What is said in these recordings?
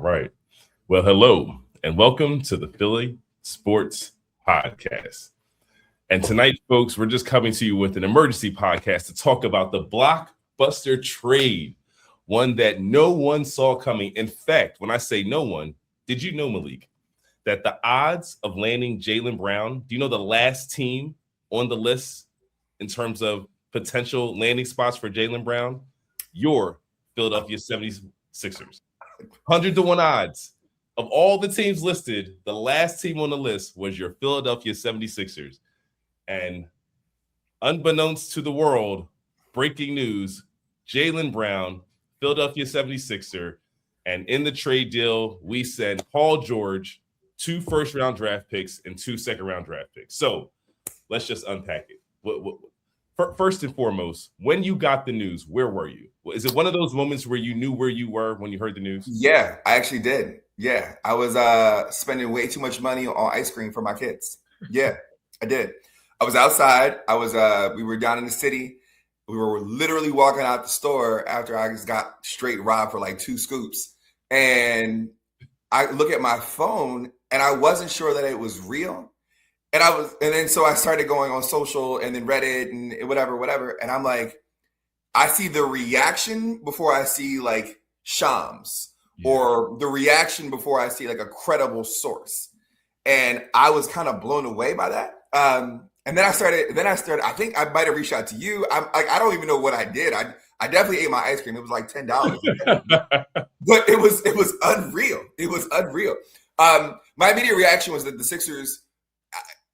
Right. Well, hello and welcome to the Philly Sports Podcast. And tonight, folks, we're just coming to you with an emergency podcast to talk about the blockbuster trade, one that no one saw coming. In fact, when I say no one, did you know, Malik, that the odds of landing Jaylen Brown, do you know the last team on the list in terms of potential landing spots for Jaylen Brown? Your Philadelphia 76ers. 100-1 odds. Of all the teams listed, the last team on the list was your Philadelphia 76ers. And unbeknownst to the world, breaking news, Jaylen Brown, Philadelphia 76er, and in the trade deal, we send Paul George 2 first-round draft picks and 2 second-round draft picks. So let's just unpack it. First and foremost, when you got the news, where were you? Is it one of those moments where you knew where you were when you heard the news? Yeah, I actually did. Yeah, I was spending way too much money on ice cream for my kids. Yeah, I did. I was outside. We were down in the city. We were literally walking out the store after I just got straight robbed for like 2 scoops. And I look at my phone and I wasn't sure that it was real. And then so I started going on social and then Reddit and whatever. And I'm like, I see the reaction before I see like Shams or the reaction before I see like a credible source. And I was kind of blown away by that. And then I started, I think I might have reached out to you. I don't even know what I did. I definitely ate my ice cream. It was like $10. But it was unreal. It was unreal. My immediate reaction was that the Sixers,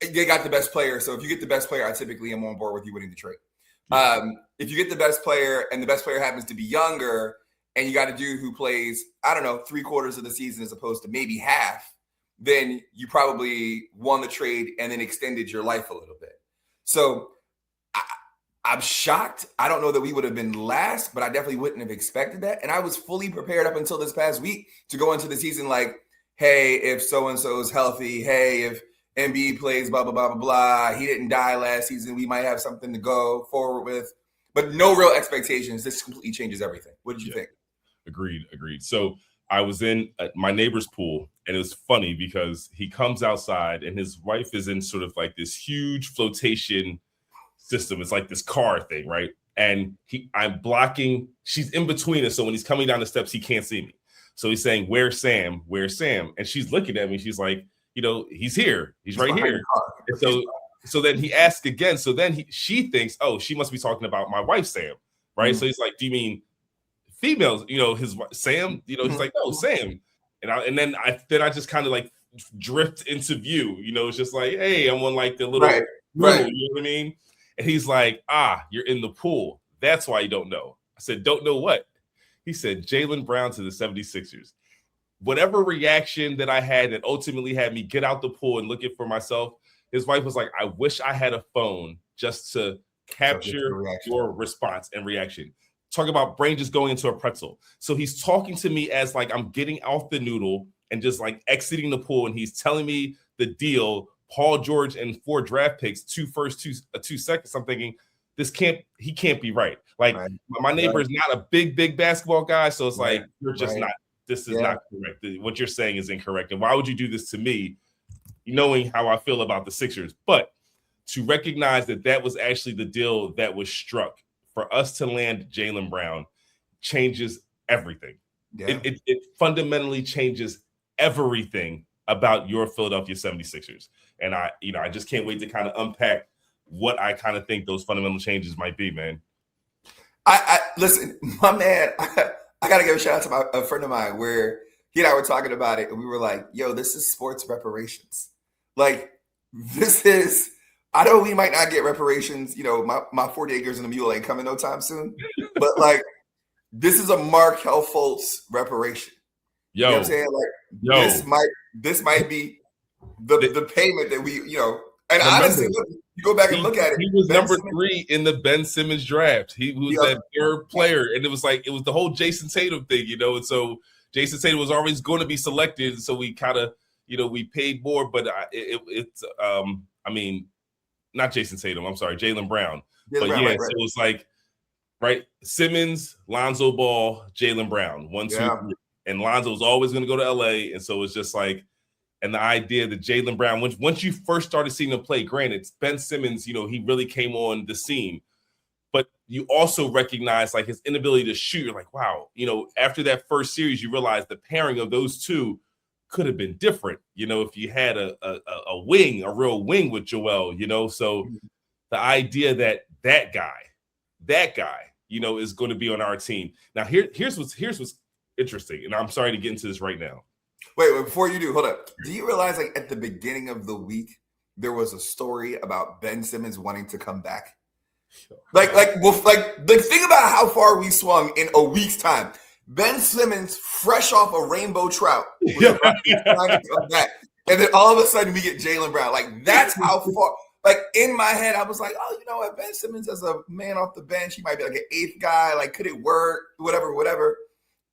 they got the best player. So if you get the best player, I typically am on board with you winning the trade. If you get the best player and the best player happens to be younger and you got a dude who plays, I don't know, 3/4 of the season as opposed to maybe half, then you probably won the trade and then extended your life a little bit. So I'm shocked. I don't know that we would have been last, but I definitely wouldn't have expected that. And I was fully prepared up until this past week to go into the season like, hey, if so-and-so is healthy, hey, if Embiid plays blah, blah, blah, blah, blah. He didn't die last season. We might have something to go forward with. But no real expectations. This completely changes everything. What did you think? Agreed. So I was in my neighbor's pool, and it was funny because he comes outside, and his wife is in sort of like this huge flotation system. It's like this car thing, right? And I'm blocking. She's in between us, so when he's coming down the steps, he can't see me. So he's saying, "Where's Sam? Where's Sam?" And she's looking at me. She's like, he's here. He's right here. And so then he asks again. So then she thinks, oh, she must be talking about my wife, Sam, right? Mm-hmm. So he's like, do you mean females? His Sam. He's like, no, Sam. And then I just kind of like drift into view. It's just like, hey, I'm on like the little right. You know what I mean? And he's like, you're in the pool. That's why you don't know. I said, don't know what? He said, Jaylen Brown to the 76ers. Whatever reaction that I had that ultimately had me get out the pool and look it for myself, his wife was like, I wish I had a phone just to capture your response and reaction. Talk about brain just going into a pretzel. So he's talking to me as like I'm getting off the noodle and just like exiting the pool, and he's telling me the deal, Paul George and 4 draft picks, 2 first, 2 seconds. I'm thinking, he can't be right. Like my neighbor is not a big basketball guy, so it's like you're just not. This is not correct. What you're saying is incorrect. And why would you do this to me, knowing how I feel about the Sixers? But to recognize that was actually the deal that was struck for us to land Jaylen Brown changes everything. Yeah. It fundamentally changes everything about your Philadelphia 76ers. And I just can't wait to kind of unpack what I kind of think those fundamental changes might be, man. I listen, my man, I got to give a shout out to a friend of mine where he and I were talking about it and we were like, yo, this is sports reparations. Like I know we might not get reparations. My 40 acres and a mule ain't coming no time soon, but like, this is a Markelle Fultz reparation. Yo, you know what I'm saying? Like this might be the payment that we, and honestly, look, you go back and look at it. He was number 3 in the Ben Simmons draft. He was that third player. And it was the whole Jason Tatum thing, And so Jason Tatum was always going to be selected. So we kind of, we paid more, but it's not Jason Tatum. I'm sorry, Jaylen Brown. So it was like, right, Simmons, Lonzo Ball, Jaylen Brown. 1, 2, 3. And Lonzo was always going to go to LA. And so it's just like, and the idea that Jaylen Brown, once you first started seeing him play, granted, Ben Simmons, he really came on the scene. But you also recognize like his inability to shoot. You're like, wow, after that first series, you realize the pairing of those two could have been different, if you had a real wing with Joel, So the idea that guy, is going to be on our team. Now, here's what's interesting, and I'm sorry to get into this right now. Wait, before you do, hold up. Do you realize like at the beginning of the week, there was a story about Ben Simmons wanting to come back? Like think about how far we swung in a week's time. Ben Simmons, fresh off a rainbow trout, was about to come back. And then all of a sudden we get Jaylen Brown. Like, that's how far. Like, in my head, I was like, oh, you know what? Ben Simmons as a man off the bench, he might be like an eighth guy. Like, could it work? Whatever.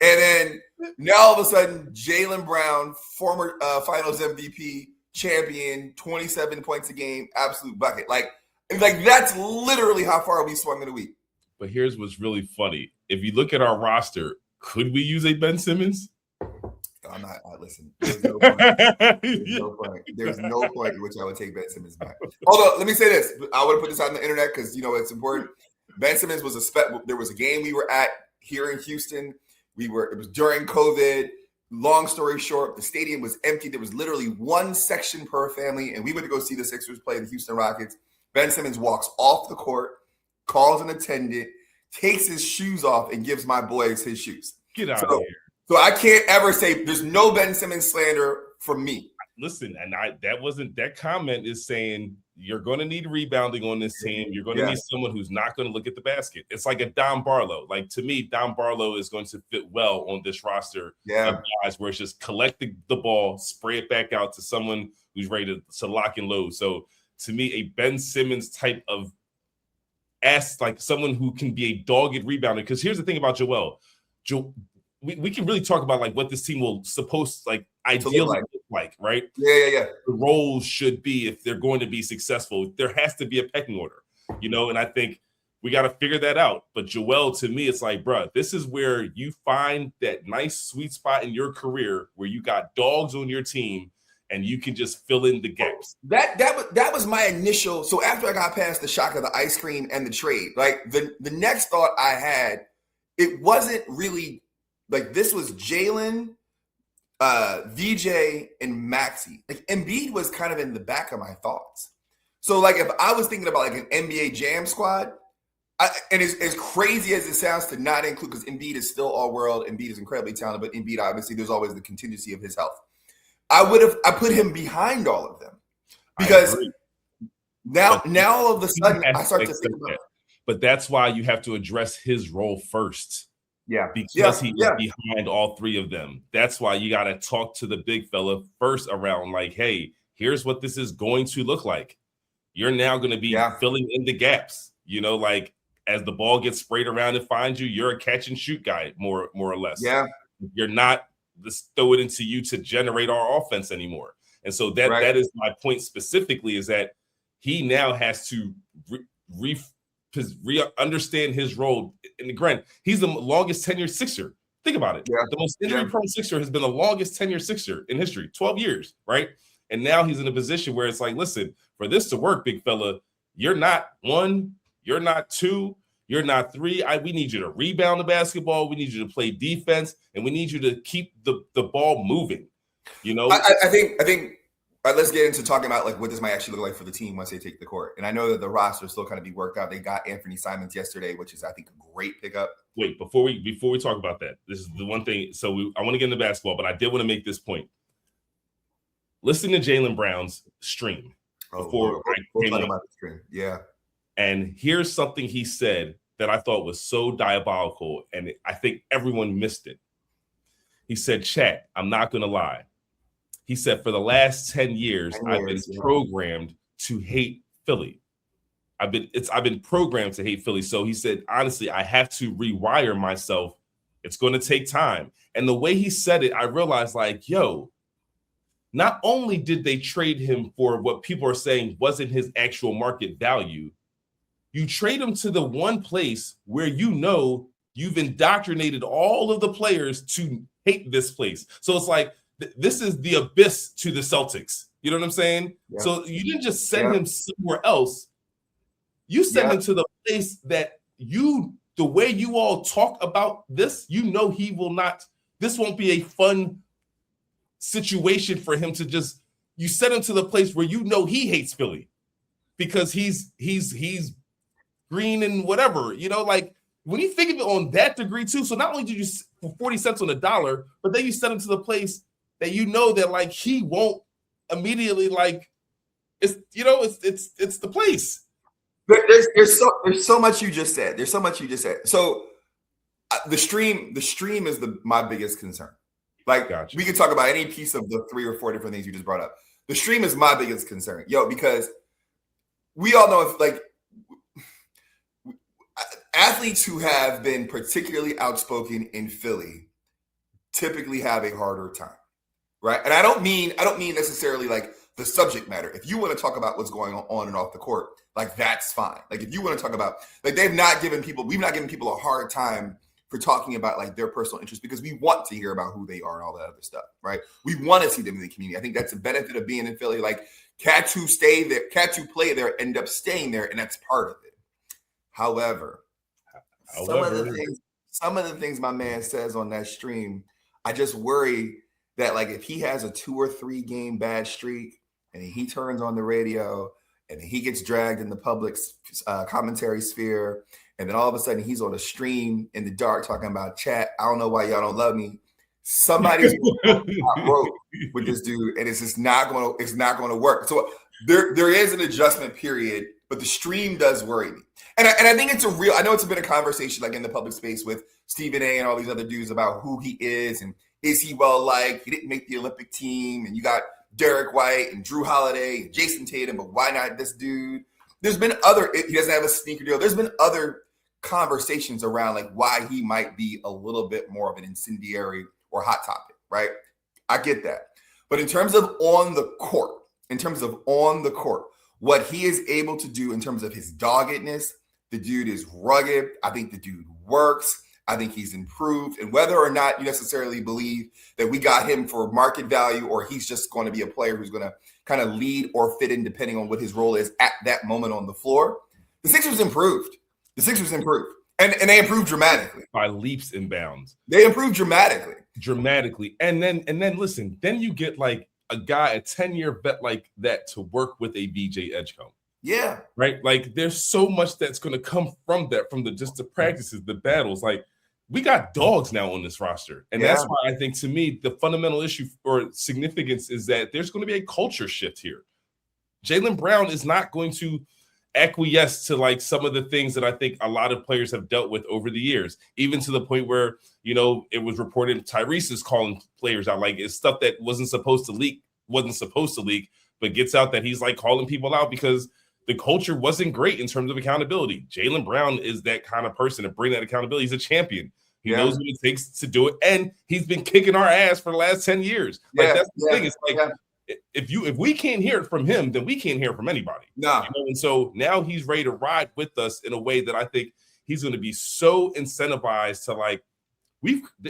And then now all of a sudden, Jaylen Brown, former finals MVP, champion, 27 points a game, absolute bucket. Like that's literally how far we swung in a week. But here's what's really funny. If you look at our roster, could we use a Ben Simmons? I'm not. Listen, there's no point. There's no point in which I would take Ben Simmons back. Hold on. Let me say this. I want to put this out on the internet because, it's important. Ben Simmons was there was a game we were at here in Houston. It was during COVID. Long story short, the stadium was empty. There was literally one section per family, and we went to go see the Sixers play the Houston Rockets. Ben Simmons walks off the court, calls an attendant, takes his shoes off, and gives my boys his shoes. Get out of here. So I can't ever say there's no Ben Simmons slander from me. Listen, and that comment is saying you're going to need rebounding on this team. You're going to need someone who's not going to look at the basket. It's like a Don Barlow. Like, to me, Don Barlow is going to fit well on this roster of guys where it's just collect the ball, spray it back out to someone who's ready to lock and load. So to me, a Ben Simmons type of like someone who can be a dogged rebounder. Because here's the thing about Joel. We can really talk about like what this team will ideally look like, right? Yeah. The roles should be, if they're going to be successful, there has to be a pecking order, and I think we got to figure that out. But Joel, to me, it's like, bro, this is where you find that nice sweet spot in your career where you got dogs on your team and you can just fill in the gaps. That was my initial. So after I got past the shock of the ice cream and the trade, like the next thought I had, it wasn't really like this was Jaylen, VJ, and Maxey. Like Embiid was kind of in the back of my thoughts. So like if I was thinking about like an NBA Jam squad, and as crazy as it sounds to not include, because Embiid is still all world, Embiid is incredibly talented, but Embiid obviously there's always the contingency of his health. I put him behind all of them because now all of a sudden I start to think about it. But that's why you have to address his role first. Yeah. Because he is behind all three of them. That's why you got to talk to the big fella first around like, hey, here's what this is going to look like. You're now going to be filling in the gaps, like as the ball gets sprayed around and finds you, you're a catch and shoot guy, more or less. Yeah. You're not just throw it into you to generate our offense anymore. And so that is my point specifically, is that he now has to understand his role. And granted, he's the longest tenured Sixer. Think about it. Yeah. The most injury-prone Sixer has been the longest tenured Sixer in history, 12 years, right? And now he's in a position where it's like, listen, for this to work, big fella, you're not one, you're not two, you're not three. We need you to rebound the basketball. We need you to play defense, and we need you to keep the ball moving. I think let's get into talking about like what this might actually look like for the team once they take the court. And I know that the roster still kind of be worked out. They got Anthony Simons yesterday, which is I think a great pickup. Wait, before we talk about that, this is the one thing. So I want to get into basketball, but I did want to make this point. Listen to Jaylen Brown's stream before I came about the stream. Yeah. And here's something he said that I thought was so diabolical, and I think everyone missed it. He said, chat, I'm not going to lie. He said, for the last 10 years, I've been programmed to hate Philly. I've been programmed to hate Philly. So he said, honestly, I have to rewire myself. It's going to take time. And the way he said it, I realized like, not only did they trade him for what people are saying wasn't his actual market value, you trade him to the one place where you've indoctrinated all of the players to hate this place. So it's like, this is the abyss to the Celtics. You know what I'm saying? Yeah. So you didn't just send him somewhere else. You send him to the place that the way you all talk about this, he will not, this won't be a fun situation for him to just, you send him to the place where he hates Philly because he's green and whatever, like when you think of it on that degree too. So not only did you for 40 cents on the dollar, but then you send him to the place that that like he won't immediately like it's the place. There's so much you just said. So the stream is my biggest concern. Like gotcha. We could talk about any piece of the 3 or 4 different things you just brought up. The stream is my biggest concern, because we all know athletes who have been particularly outspoken in Philly typically have a harder time, right? And I don't mean necessarily like the subject matter. If you want to talk about what's going on and off the court, like that's fine. Like if you want to talk about, like we've not given people a hard time for talking about like their personal interests because we want to hear about who they are and all that other stuff, right? We want to see them in the community. I think that's the benefit of being in Philly. Like cats who stay there, cats who play there end up staying there, and that's part of it. However, some of the things my man says on that stream, I just worry that like if he has a 2 or 3 game bad streak and he turns on the radio and he gets dragged in the public's commentary sphere, and then all of a sudden he's on a stream in the dark talking about chat, I don't know why y'all don't love me. Somebody's broke with this dude, and it's just not going to work. So there is an adjustment period, but the stream does worry me. And I think I know it's been a conversation like in the public space with Stephen A and all these other dudes about who he is and is he well liked? He didn't make the Olympic team, and you got Derek White and Drew Holiday and Jason Tatum, but why not this dude? There's been he doesn't have a sneaker deal. There's been other conversations around like why he might be a little bit more of an incendiary or hot topic, right? I get that. But in terms of on the court, what he is able to do in terms of his doggedness, the dude is rugged. I think the dude works. I think he's improved. And whether or not you necessarily believe that we got him for market value or he's just going to be a player who's going to kind of lead or fit in depending on what his role is at that moment on the floor, the Sixers improved. And they improved dramatically. By leaps and bounds. They improved dramatically. And then listen, then you get like a guy, a 10-year vet like that to work with a BJ Edgecombe. Yeah. Right? Like there's so much that's going to come from that, from the practices, the battles. Like we got dogs now on this roster. And that's why I think, to me, the fundamental issue or significance is that there's going to be a culture shift here. Jaylen Brown is not going to acquiesce to like some of the things that I think a lot of players have dealt with over the years, even to the point where, it was reported Tyrese is calling players out. Like it's stuff that wasn't supposed to leak, but gets out that he's like calling people out because the culture wasn't great in terms of accountability. Jaylen Brown is that kind of person to bring that accountability. He's a champion. He knows what it takes to do it. And he's been kicking our ass for the last 10 years. Like that's the thing. It's like, if we can't hear it from him, then we can't hear it from anybody. No. And so now he's ready to ride with us in a way that I think he's going to be so incentivized to like,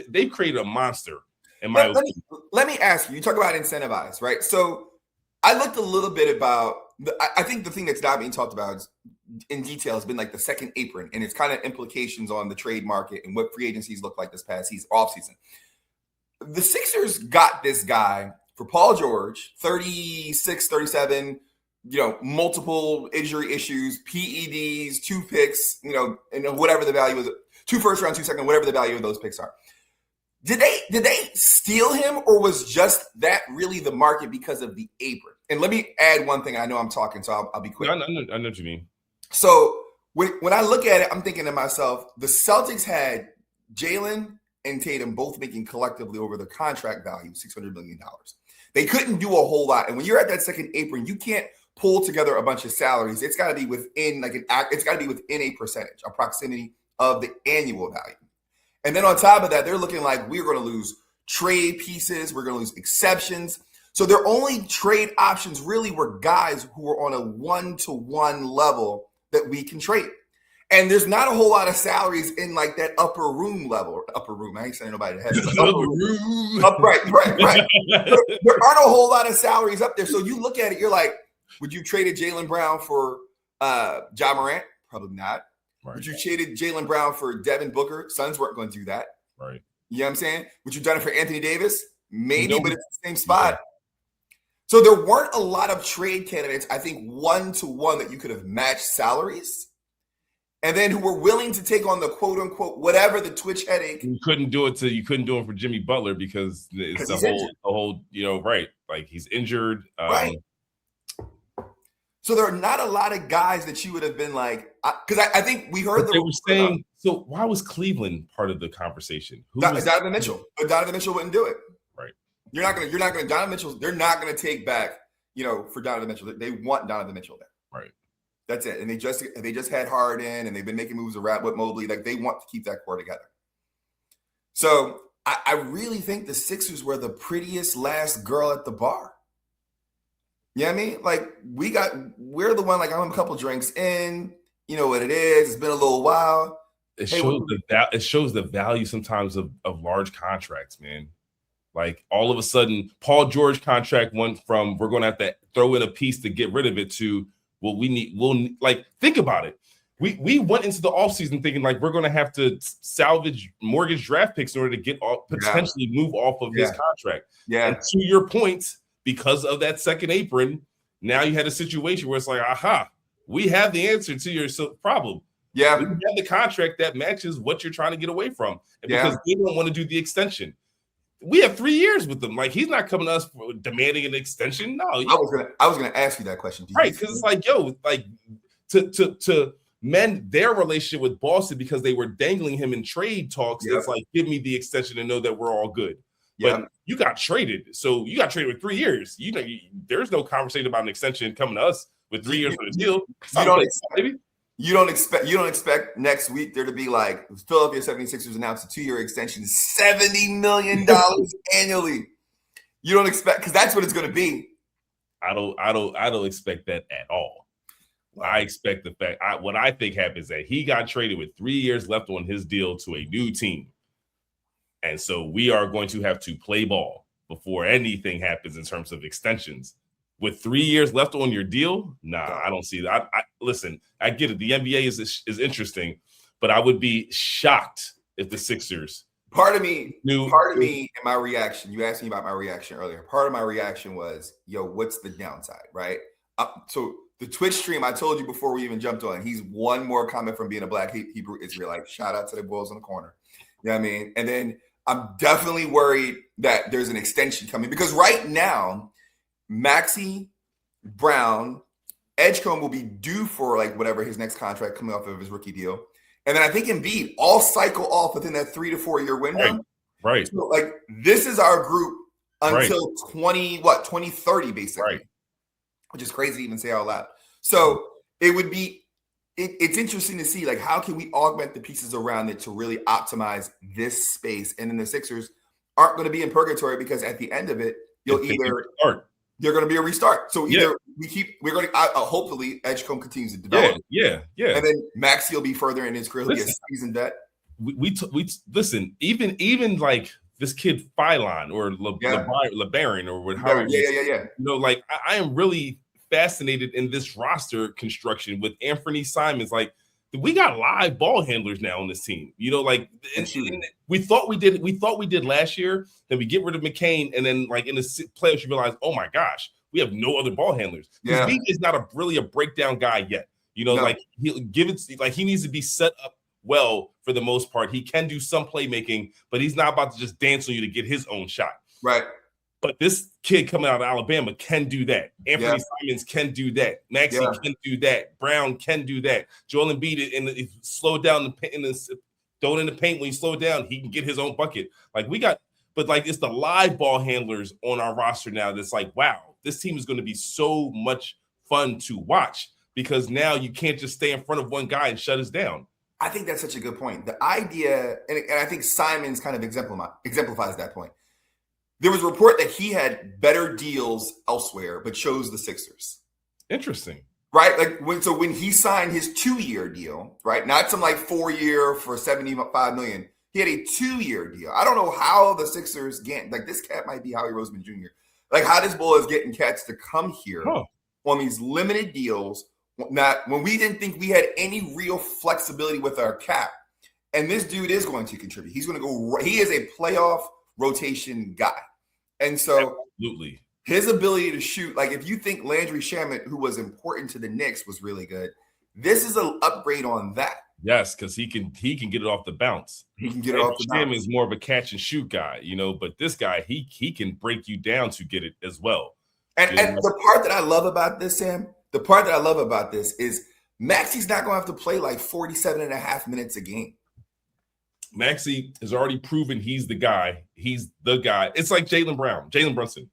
they've created a monster. Let me ask you, you talk about incentivized, right? So I looked a little bit about, I think the thing that's not being talked about in detail has been like the second apron and its kind of implications on the trade market and what free agencies look like this past season, offseason. The Sixers got this guy for Paul George, 36, 37, multiple injury issues, PEDs, 2 picks, and whatever the value is, 2 first round, 2 second, whatever the value of those picks are. Did they steal him, or was just that really the market because of the apron? And let me add one thing. I know I'm talking, so I'll be quick. I know what you mean. So when I look at it, I'm thinking to myself, the Celtics had Jaylen and Tatum both making collectively over the contract value $600 million. They couldn't do a whole lot. And when you're at that second apron, you can't pull together a bunch of salaries. It's got to be within a percentage, a proximity of the annual value. And then on top of that, they're looking like we're going to lose trade pieces. We're going to lose exceptions. So their only trade options really were guys who were on a 1-to-1 level that we can trade. And there's not a whole lot of salaries in like that upper room level. Upper room. I ain't saying nobody to heaven. Upper room. Right. There aren't a whole lot of salaries up there. So you look at it, you're like, would you trade Jaylen Brown for Ja Morant? Probably not. Right. Would you traded Jaylen Brown for Devin Booker? Suns weren't going to do that. Right. You know what I'm saying? Would you have done it for Anthony Davis? Maybe, but it's the same spot. So there weren't a lot of trade candidates, I think, one-to-one that you could have matched salaries. And then who were willing to take on the quote unquote whatever the Twitch headache. You couldn't do it for Jimmy Butler because it's the whole, right. Like he's injured. Right. So there are not a lot of guys that you would have been like, because I think we heard they were saying. So why was Cleveland part of the conversation? Donovan Mitchell, but Donovan Mitchell wouldn't do it. Right. You're not gonna Donovan Mitchell. They're not gonna take back, for Donovan Mitchell. They want Donovan Mitchell there. Right. That's it. And they just had Harden, and they've been making moves around with Mobley. Like they want to keep that core together. So I really think the Sixers were the prettiest last girl at the bar. You know what I mean? Like we're the one. Like I'm a couple drinks in. You know what it is. It's been a little while. It shows the value sometimes of large contracts, man. Like all of a sudden, Paul George contract went from we're going to have to throw in a piece to get rid of it to think about it. We went into the offseason thinking like we're going to have to salvage mortgage draft picks in order to get potentially move off of his contract. Yeah. And to your point, because of that second apron, now you had a situation where it's like, aha, we have the answer to your problem. Yeah. We have the contract that matches what you're trying to get away from. And because they don't want to do the extension. We have 3 years with them. Like he's not coming to us for demanding an extension. No, I was gonna ask you that question, right? Because it's like, to mend their relationship with Boston because they were dangling him in trade talks. It's like, give me the extension and know that we're all good. But you got traded, so you got traded with 3 years. There's no conversation about an extension coming to us with 3 years for the deal. You don't expect next week there to be like Philadelphia 76ers announced a 2-year extension, $70 million annually. You don't expect, because that's what it's going to be. I don't expect that at all. I expect the fact what I think happens that he got traded with 3 years left on his deal to a new team. And so we are going to have to play ball before anything happens in terms of extensions. With 3 years left on your deal, I don't see that. Listen, I get it. The NBA is interesting, but I would be shocked if the Sixers. Part of me, in my reaction, you asked me about my reaction earlier. Part of my reaction was, what's the downside, right? So the Twitch stream, I told you before we even jumped on, he's one more comment from being a Black Hebrew Israelite. Shout out to the boys on the corner. You know what I mean? And then I'm definitely worried that there's an extension coming because right now, Maxey, Brown, Edgecombe will be due for like whatever his next contract coming off of his rookie deal. And then I think Embiid all cycle off within that 3 to 4 year window. Right. So like this is our group until 2030 basically. Right. Which is crazy to even say out loud. So it would be it's interesting to see like how can we augment the pieces around it to really optimize this space. And then the Sixers aren't going to be in purgatory because at the end of it, they're going to be a restart. So either we're going to hopefully Edgecombe continues to develop. Yeah. And then Maxey will be further in his career. He'll be a seasoned vet. We listen, even like this kid Phylon or LeBaron or however. Yeah. Like I am really fascinated in this roster construction with Anthony Simons. Like we got live ball handlers now on this team. And we thought we did last year. Then we get rid of McCain, and then like in the playoffs, you realize, oh my gosh, we have no other ball handlers. Because B is not really a breakdown guy yet. Like he'll give it. Like he needs to be set up well for the most part. He can do some playmaking, but he's not about to just dance on you to get his own shot. Right. But this kid coming out of Alabama can do that. Anthony Simons can do that. Maxey can do that. Brown can do that. Joel Embiid slow down throw it in the paint when you slow down, he can get his own bucket. Like it's the live ball handlers on our roster now that's like, wow, this team is going to be so much fun to watch because now you can't just stay in front of one guy and shut us down. I think that's such a good point. The idea, and I think Simons kind of exemplifies that point. There was a report that he had better deals elsewhere, but chose the Sixers. Interesting. right? Like when he signed his 2-year deal, right? Not some like 4-year for $75 million. He had a 2-year deal. I don't know how the Sixers get like this cat might be Howie Roseman Jr. Like how this boy is getting cats to come here on these limited deals. Not when we didn't think we had any real flexibility with our cap. And this dude is going to contribute. He's going to go. He is a playoff rotation guy. And so absolutely his ability to shoot, like if you think Landry Shamet, who was important to the Knicks, was really good, this is an upgrade on that. Yes, because he can get it off the bounce. He can get it off the bounce. Shamet is more of a catch and shoot guy, but this guy, he can break you down to get it as well. And the part that I love about this, Sam, the part that I love about this is Maxi's not going to have to play like 47 and a half minutes a game. Maxey has already proven he's the guy. He's the guy. It's like Jaylen Brunson.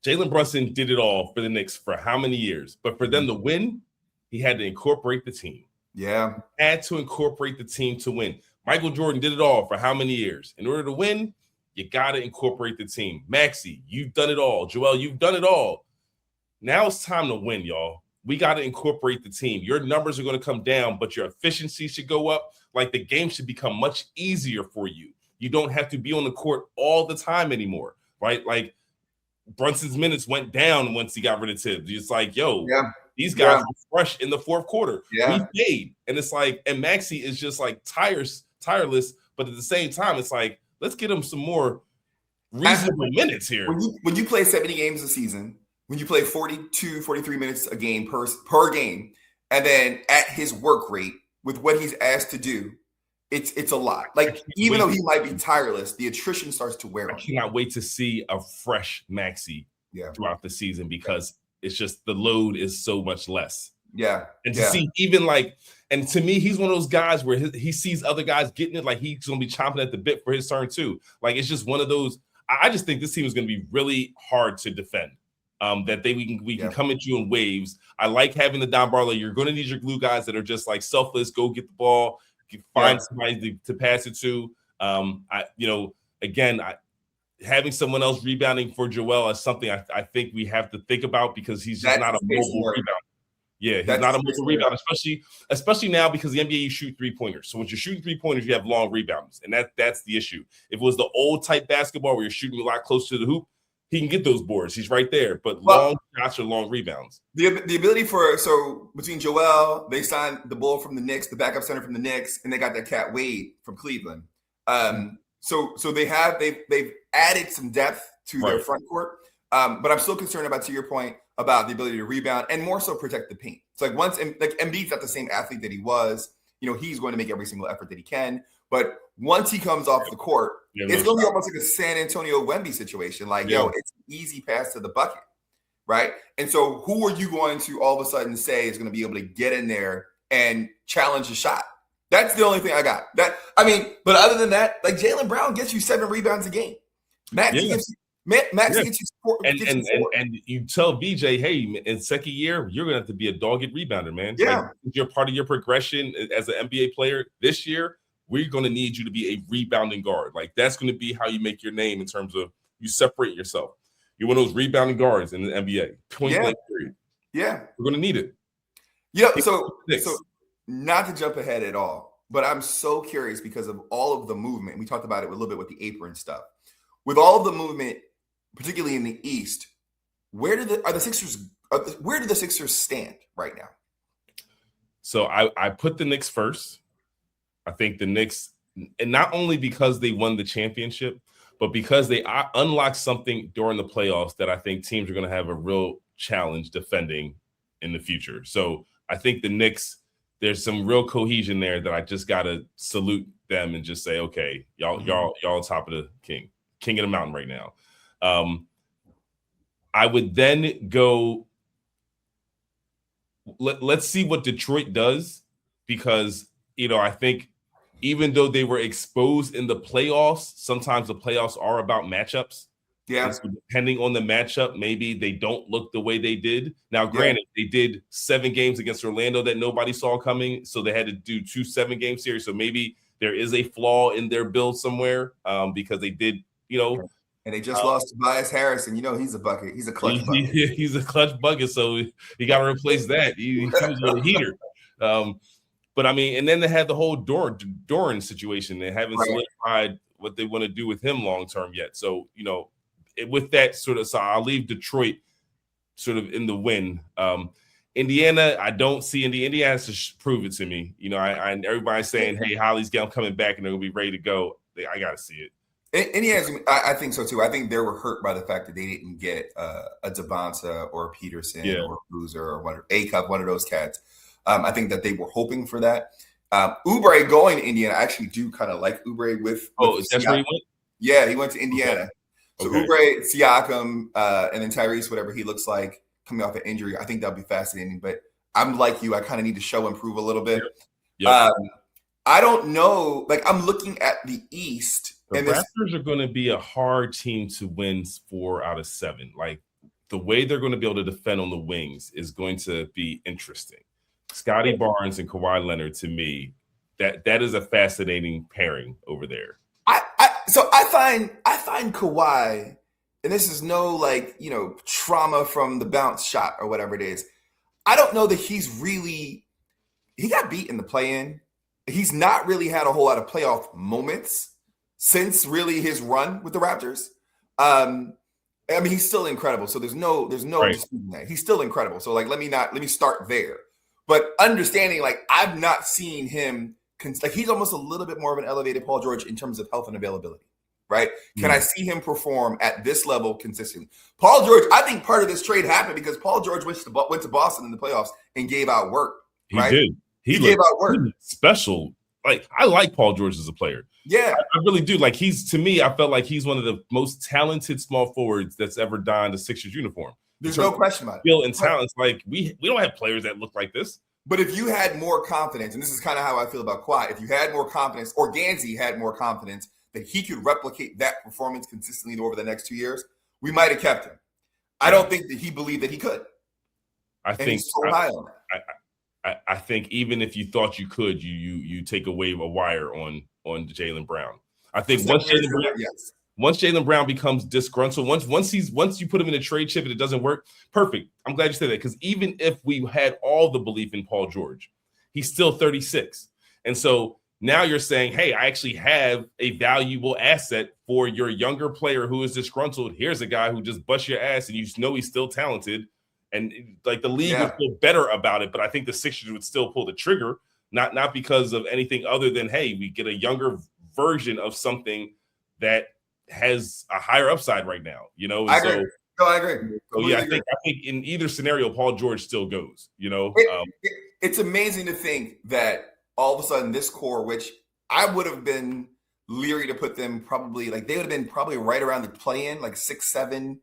Jalen Brunson did it all for the Knicks for how many years? But for them to win, he had to incorporate the team. Yeah. Had to incorporate the team to win. Michael Jordan did it all for how many years? In order to win, you got to incorporate the team. Maxey, you've done it all. Joel, you've done it all. Now it's time to win, y'all. We got to incorporate the team. Your numbers are going to come down, but your efficiency should go up. Like the game should become much easier for you. You don't have to be on the court all the time anymore, right? Like Brunson's minutes went down once he got rid of Tibbs. It's like, these guys were fresh in the fourth quarter. Yeah. We played. And it's like, and Maxey is just like tireless, but at the same time, it's like, let's get him some more reasonable minutes here. When you play 70 games a season, when you play 42, 43 minutes a game per game, and then at his work rate with what he's asked to do, it's a lot. Like, even though he might be tireless, the attrition starts to wear on him. I cannot wait to see a fresh Maxey throughout the season because it's just the load is so much less. Yeah. And to see even like, and to me, he's one of those guys where he sees other guys getting it, like he's going to be chomping at the bit for his turn too. Like, it's just one of those. I just think this team is going to be really hard to defend. That we can come at you in waves. I like having the Don Barlow. You're going to need your glue guys that are just like selfless. Go get the ball, find somebody to pass it to. Having someone else rebounding for Joel is something I think we have to think about because he's just not a mobile rebounder. Yeah, he's not a mobile rebounder, especially now because the NBA you shoot 3-pointers. So when you're shooting 3-pointers, you have long rebounds, and that's the issue. If it was the old type basketball where you're shooting a lot closer to the hoop, he can get those boards. He's right there. But long shots or long rebounds. The ability between Joel, they signed the bull from the Knicks, the backup center from the Knicks, and they got that cat Wade from Cleveland. So they've added some depth to their front court. But I'm still concerned about, to your point, about the ability to rebound and more so protect the paint. It's like Embiid's not the same athlete that he was. He's going to make every single effort that he can. But once he comes off the court, it's going to be almost like a San Antonio Wemby situation. Like, it's an easy pass to the bucket, right? And so who are you going to all of a sudden say is going to be able to get in there and challenge a shot? That's the only thing I got. But other than that, like Jaylen Brown gets you 7 rebounds a game. Maxey gets you 4. And you tell VJ, hey, in second year, you're going to have to be a dogged rebounder, man. Yeah. Like, you're part of your progression as an NBA player this year. We're going to need you to be a rebounding guard. Like, that's going to be how you make your name in terms of you separate yourself. You're one of those rebounding guards in the NBA. Point blank period. Yeah. We're going to need it. So not to jump ahead at all, but I'm so curious because of all of the movement. We talked about it a little bit with the apron stuff. With all of the movement, particularly in the East, where do the Sixers stand right now? So I put the Knicks first. I think the Knicks, and not only because they won the championship, but because they unlocked something during the playoffs that I think teams are going to have a real challenge defending in the future. So I think the Knicks, there's some real cohesion there that I just got to salute them and just say, okay, y'all on top of the king of the mountain right now. I would then go, let's see what Detroit does, because, I think even though they were exposed in the playoffs, sometimes the playoffs are about matchups. Yeah. So depending on the matchup, maybe they don't look the way they did. Now, granted, they did 7 games against Orlando that nobody saw coming, so they had to do 2 7-game series. So maybe there is a flaw in their build somewhere because they did, And they just lost Tobias Harris, and he's a bucket. He's a clutch bucket. He's a clutch bucket, so he got to replace that. He was on a heater. But I mean, and then they had the whole Doran situation. They haven't solidified what they want to do with him long term yet. So with that sort of, so I'll leave Detroit sort of in the win. Indiana, I don't see Indiana has to prove it to me. Everybody's saying, "Hey, Holly's coming back, and they're gonna be ready to go." I gotta see it. Indiana's, I think so too. I think they were hurt by the fact that they didn't get a Devonta or a Peterson or a Boozer or A-Cup, one of those cats. I think that they were hoping for that. Oubre going to Indiana, I actually do kind of like Oubre with that's where he went? Yeah, he went to Indiana. Okay. So Oubre, Siakam, and then Tyrese, whatever he looks like coming off an injury, I think that'll be fascinating. But I'm like you, I kind of need to show and prove a little bit. Yep. I don't know. Like, I'm looking at the East. The Raptors are going to be a hard team to win 4 out of 7. Like, the way they're going to be able to defend on the wings is going to be interesting. Scotty Barnes and Kawhi Leonard, to me, that is a fascinating pairing over there. So I find Kawhi, and this is no trauma from the bounce shot or whatever it is. I don't know that he got beat in the play-in. He's not really had a whole lot of playoff moments since really his run with the Raptors. I mean, he's still incredible. So there's no disputing that. He's still incredible. So let me start there. But understanding, I've not seen him, he's almost a little bit more of an elevated Paul George in terms of health and availability, right? Can I see him perform at this level consistently? Paul George, I think part of this trade happened because Paul George went to Boston in the playoffs and gave out work, right? He did. He gave out work. Special. I like Paul George as a player. Yeah. I really do. To me, I felt like he's one of the most talented small forwards that's ever donned a Sixers uniform. There's no question about it. Skill and talent. We don't have players that look like this. But if you had more confidence, and this is kind of how I feel about Kawhi, if you had more confidence, or Ganzi had more confidence that he could replicate that performance consistently over the next 2 years, we might have kept him. I don't think that he believed that he could. I think he's so high on that. I think even if you thought you could, you take away a wire on Jaylen Brown. I think once Jaylen Brown becomes disgruntled, once you put him in a trade chip and it doesn't work, perfect. I'm glad you said that, because even if we had all the belief in Paul George, he's still 36. And so now you're saying, hey, I actually have a valuable asset for your younger player who is disgruntled. Here's a guy who just busts your ass and you know he's still talented. And the league would feel better about it, but I think the Sixers would still pull the trigger, not because of anything other than, hey, we get a younger version of something that has a higher upside right now, I agree. I agree. So yeah, I think in either scenario, Paul George still goes. It's amazing to think that all of a sudden this core, which I would have been leery to put them probably they would have been probably right around the play-in, 6, 7.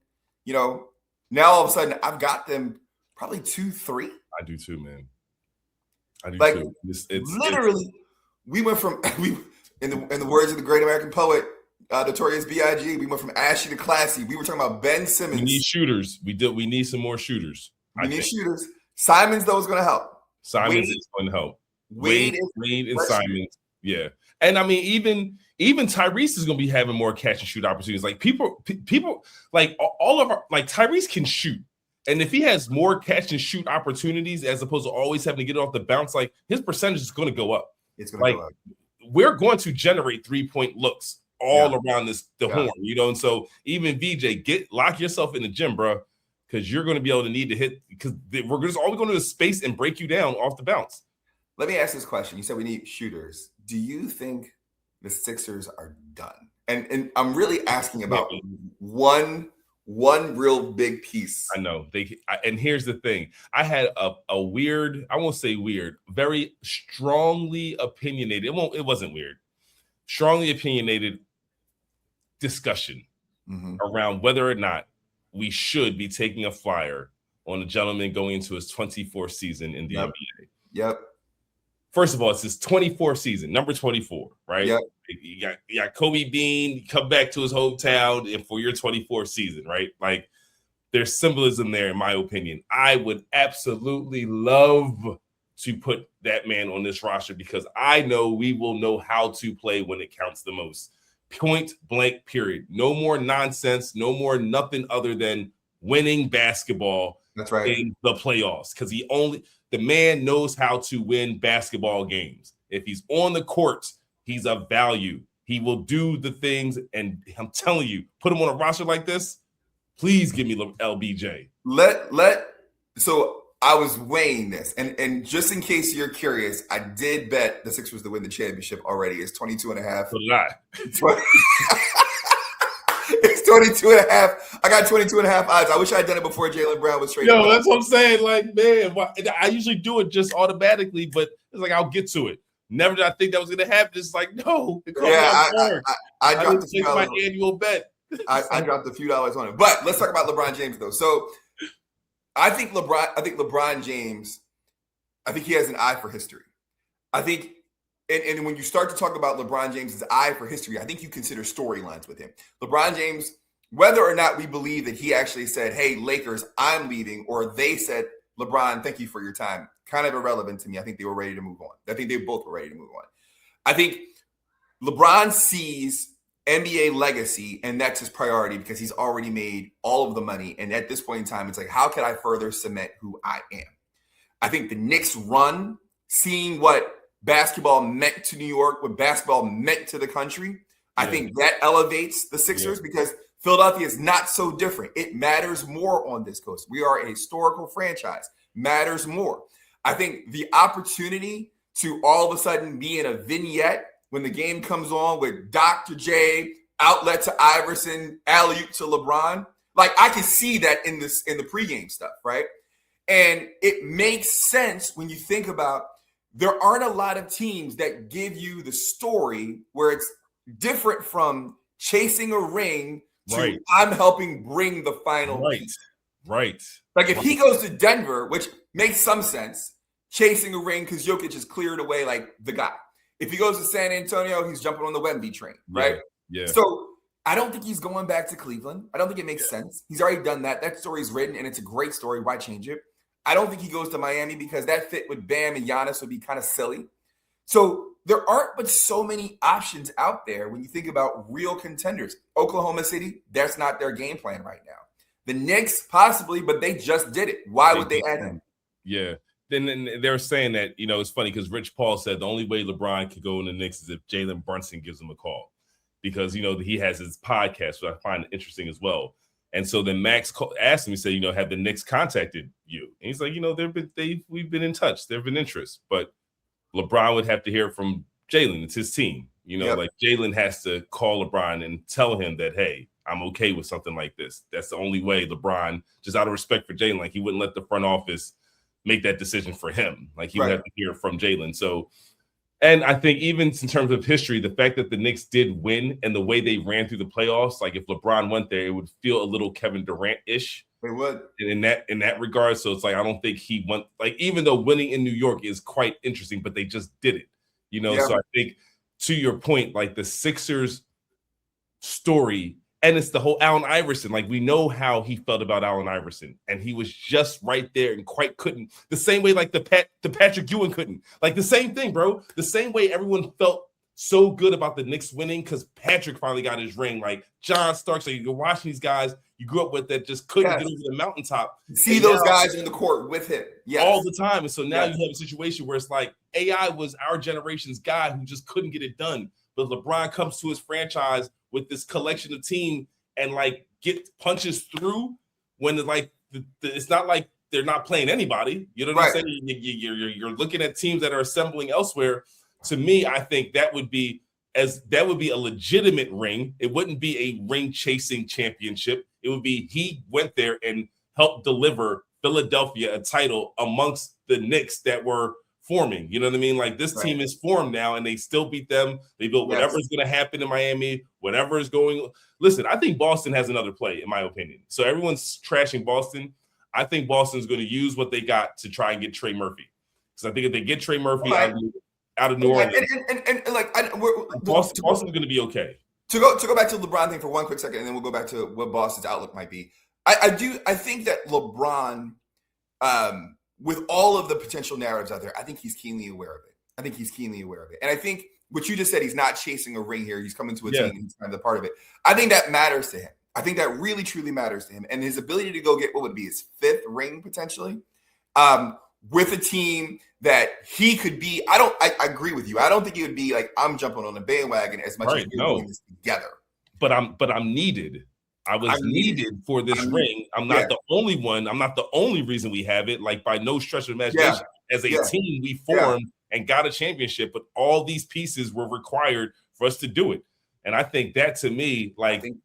Now all of a sudden I've got them probably 2, 3. I do too, man. I do too. Literally, we went from in the words of the great American poet, Notorious B.I.G., we went from ashy to classy. We were talking about Ben Simmons. We need shooters. We need some more shooters. We need shooters. Simons, though, is going to help. Simons is going to help. Wade and Simons. Yeah. And I mean, even Tyrese is going to be having more catch and shoot opportunities. People all of our, Tyrese can shoot. And if he has more catch and shoot opportunities as opposed to always having to get it off the bounce, his percentage is going to go up. It's going to go up. We're going to generate 3-point looks all around the horn, and so even VJ, lock yourself in the gym, bro, because you're going to be able to need to hit, because we're just always going to space and break you down off the bounce. Let me ask this question. You said we need shooters. Do you think the Sixers are done? And I'm really asking about one real big piece. I know and here's the thing. I had a weird, I won't say weird, very strongly opinionated. It wasn't weird. Strongly opinionated discussion around whether or not we should be taking a flyer on a gentleman going into his 24th season in the NBA. Yep. First of all, it's his 24th season, number 24, right? Yep. You got Kobe Bean come back to his hometown and for your 24th season, right? There's symbolism there, in my opinion. I would absolutely love to put that man on this roster because I know we will know how to play when it counts the most. Point blank, period. No more nonsense. No more nothing other than winning basketball. That's right. In the playoffs, because the man knows how to win basketball games. If he's on the court, he's of value. He will do the things, and I'm telling you, put him on a roster like this, please give me LBJ. So I was weighing this, and just in case you're curious, I did bet the Sixers to win the championship already. It's 22.5. So did I. It's 22.5. I got 22.5 odds. I wish I had done it before Jaylen Brown was traded. Yo, that's what I'm saying. Like, man, I usually do it just automatically, but it's like I'll get to it. Never did I think that was going to happen. It's like, no. I dropped my annual bet. I dropped a few dollars on it. But let's talk about LeBron James, though. So I think LeBron James, I think he has an eye for history. I think, and when you start to talk about LeBron James's eye for history, I think you consider storylines with him. LeBron James, whether or not we believe that he actually said, hey, Lakers, I'm leaving, or they said, LeBron, thank you for your time, kind of irrelevant to me. I think they were ready to move on. I think they both were ready to move on. I think LeBron sees NBA legacy, and that's his priority because he's already made all of the money. And at this point in time, it's like, how can I further cement who I am? I think the Knicks run, seeing what basketball meant to New York, what basketball meant to the country, I think that elevates the Sixers because Philadelphia is not so different. It matters more on this coast. We are a historical franchise. Matters more. I think the opportunity to all of a sudden be in a vignette when the game comes on with Dr. J, outlet to Iverson, alley-oop to LeBron, like I can see that in the pregame stuff, right? And it makes sense when you think about there aren't a lot of teams that give you the story where it's different from chasing a ring to I'm helping bring the final piece. Right. Like if he goes to Denver, which makes some sense, chasing a ring because Jokic is cleared away like the guy. If he goes to San Antonio, he's jumping on the Wemby train, right? Yeah. So I don't think he's going back to Cleveland. I don't think it makes sense. He's already done that. That story's written, and it's a great story. Why change it? I don't think he goes to Miami because that fit with Bam and Giannis would be kind of silly. So there aren't but so many options out there when you think about real contenders. Oklahoma City, that's not their game plan right now. The Knicks, possibly, but they just did it. Why would they add him? Yeah. Then they're saying that, it's funny because Rich Paul said the only way LeBron could go in the Knicks is if Jalen Brunson gives him a call because, he has his podcast, which I find interesting as well. And so then Max asked him, he said, have the Knicks contacted you? And he's like, we've been in touch. There have been interest, but LeBron would have to hear from Jalen. It's his team. Like Jalen has to call LeBron and tell him that, hey, I'm okay with something like this. That's the only way LeBron, just out of respect for Jalen, like he wouldn't let the front office make that decision for him. Like he would have to hear from Jalen. So, and I think even in terms of history, the fact that the Knicks did win and the way they ran through the playoffs, like if LeBron went there, it would feel a little Kevin Durant-ish. It would. In that regard. So it's like, I don't think he went, like, even though winning in New York is quite interesting, but they just did it, So I think to your point, like the Sixers story, and it's the whole Allen Iverson. Like we know how he felt about Allen Iverson, and he was just right there and quite couldn't. The same way like the Patrick Ewing couldn't. Like the same thing, bro. The same way everyone felt so good about the Knicks winning because Patrick finally got his ring. Like John Starks, so you're watching these guys you grew up with that just couldn't get over the mountaintop. See those guys in the court with him all the time. And so now you have a situation where it's like AI was our generation's guy who just couldn't get it done. But LeBron comes to his franchise with this collection of team and like punches through when it's not like they're not playing anybody. You know what I'm saying? You're looking at teams that are assembling elsewhere. To me, I think that would be a legitimate ring. It wouldn't be a ring chasing championship. It would be he went there and helped deliver Philadelphia a title amongst the Knicks that were forming. You know what I mean? Like this team is formed now and they still beat them. They built whatever is going to happen in Miami, whatever is going. Listen, I think Boston has another play, in my opinion. So everyone's trashing Boston. I think Boston's going to use what they got to try and get Trey Murphy. Because I think if they get Trey Murphy out of New Orleans, Boston's going to be okay. To go back to the LeBron thing for one quick second, and then we'll go back to what Boston's outlook might be. I think that LeBron, with all of the potential narratives out there, I think he's keenly aware of it. And I think what you just said, he's not chasing a ring here. He's coming to a team and he's kind of a part of it. I think that matters to him. I think that really, truly matters to him. And his ability to go get what would be his 5th ring potentially with a team that he could be. I agree with you. I don't think he would be like, I'm jumping on the bandwagon as much as we're doing this together. But I'm needed. I was needed for this ring. I'm not the only one. I'm not the only reason we have it. Like by no stretch of imagination. As a team, we formed and got a championship, but all these pieces were required for us to do it. And I think that to me, like, and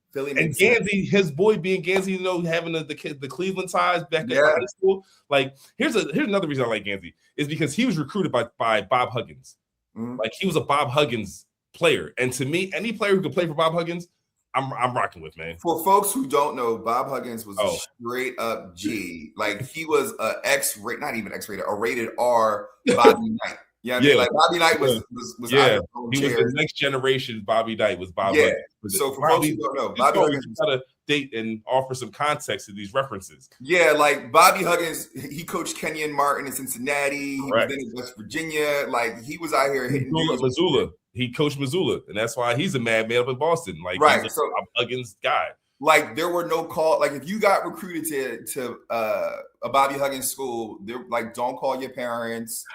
Gansey, his boy being Gansey, having the Cleveland ties back in high school. Like, here's another reason I like Gansey is because he was recruited by Bob Huggins. Like, he was a Bob Huggins player. And to me, any player who could play for Bob Huggins, I'm rocking with, man. For folks who don't know, Bob Huggins was a straight up G. Like, he was not even X-rated, a rated R Bobby Knight. Like Bobby Knight was he was the next generation. Bobby Knight was Bob Huggins. So for folks who don't know, Bobby Huggins, you gotta date and offer some context to these references. Yeah, like Bobby Huggins, he coached Kenyon Martin in Cincinnati. He was then in West Virginia. Like, he was out here hitting Missoula. He coached Missoula, and that's why he's a madman up in Boston. Like, he's a Huggins guy. Like, there were no call. Like, if you got recruited to a Bobby Huggins school, they're like, don't call your parents.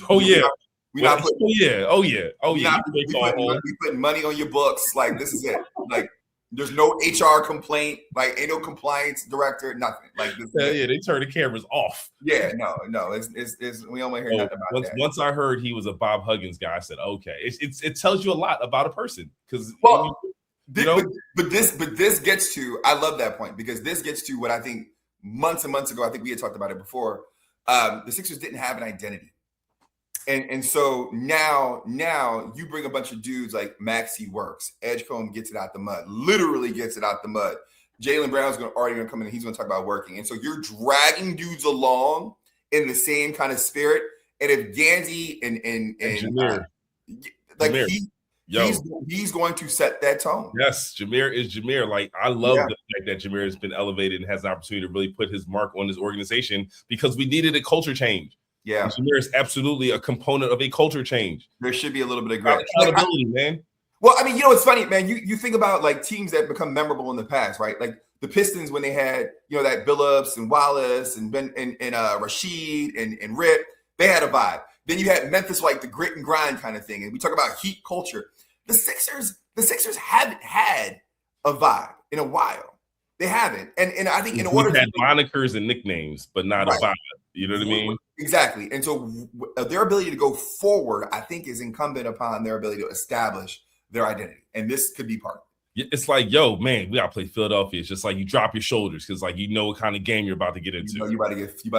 We putting money on your books. Like, this is it. Like, there's no HR complaint. Like, ain't no compliance director. Nothing. Like, this they turn the cameras off. Yeah, no. It's we don't want to hear nothing about that. Once I heard he was a Bob Huggins guy, I said, okay. It tells you a lot about a person because but this gets to. I love that point because this gets to what I think months and months ago. I think we had talked about it before. The Sixers didn't have an identity. And so now you bring a bunch of dudes like Maxey works, Edgecombe gets it out the mud, literally gets it out the mud. Jaylen Brown's already going to come in and he's going to talk about working. And so you're dragging dudes along in the same kind of spirit. And if Gansey and Jameer, he's going to set that tone. Yes, Jameer is Jameer. Like, I love the fact that Jameer has been elevated and has the opportunity to really put his mark on this organization because we needed a culture change. Yeah, and Jameer is absolutely a component of a culture change. There should be a little bit of accountability, man. Well, I mean, it's funny, man. You think about like teams that become memorable in the past, right? Like the Pistons when they had that Billups and Wallace and Ben and Rashid and Rip, they had a vibe. Then you had Memphis, like the grit and grind kind of thing, and we talk about heat culture. The Sixers haven't had a vibe in a while. They haven't, and I think in order to monikers and nicknames, but not a vibe. You know what I mean? Exactly. And so their ability to go forward, I think, is incumbent upon their ability to establish their identity. And this could be part of it. It's like, yo, man, we got to play Philadelphia. It's just like you drop your shoulders because, like, what kind of game you're about to get into. You about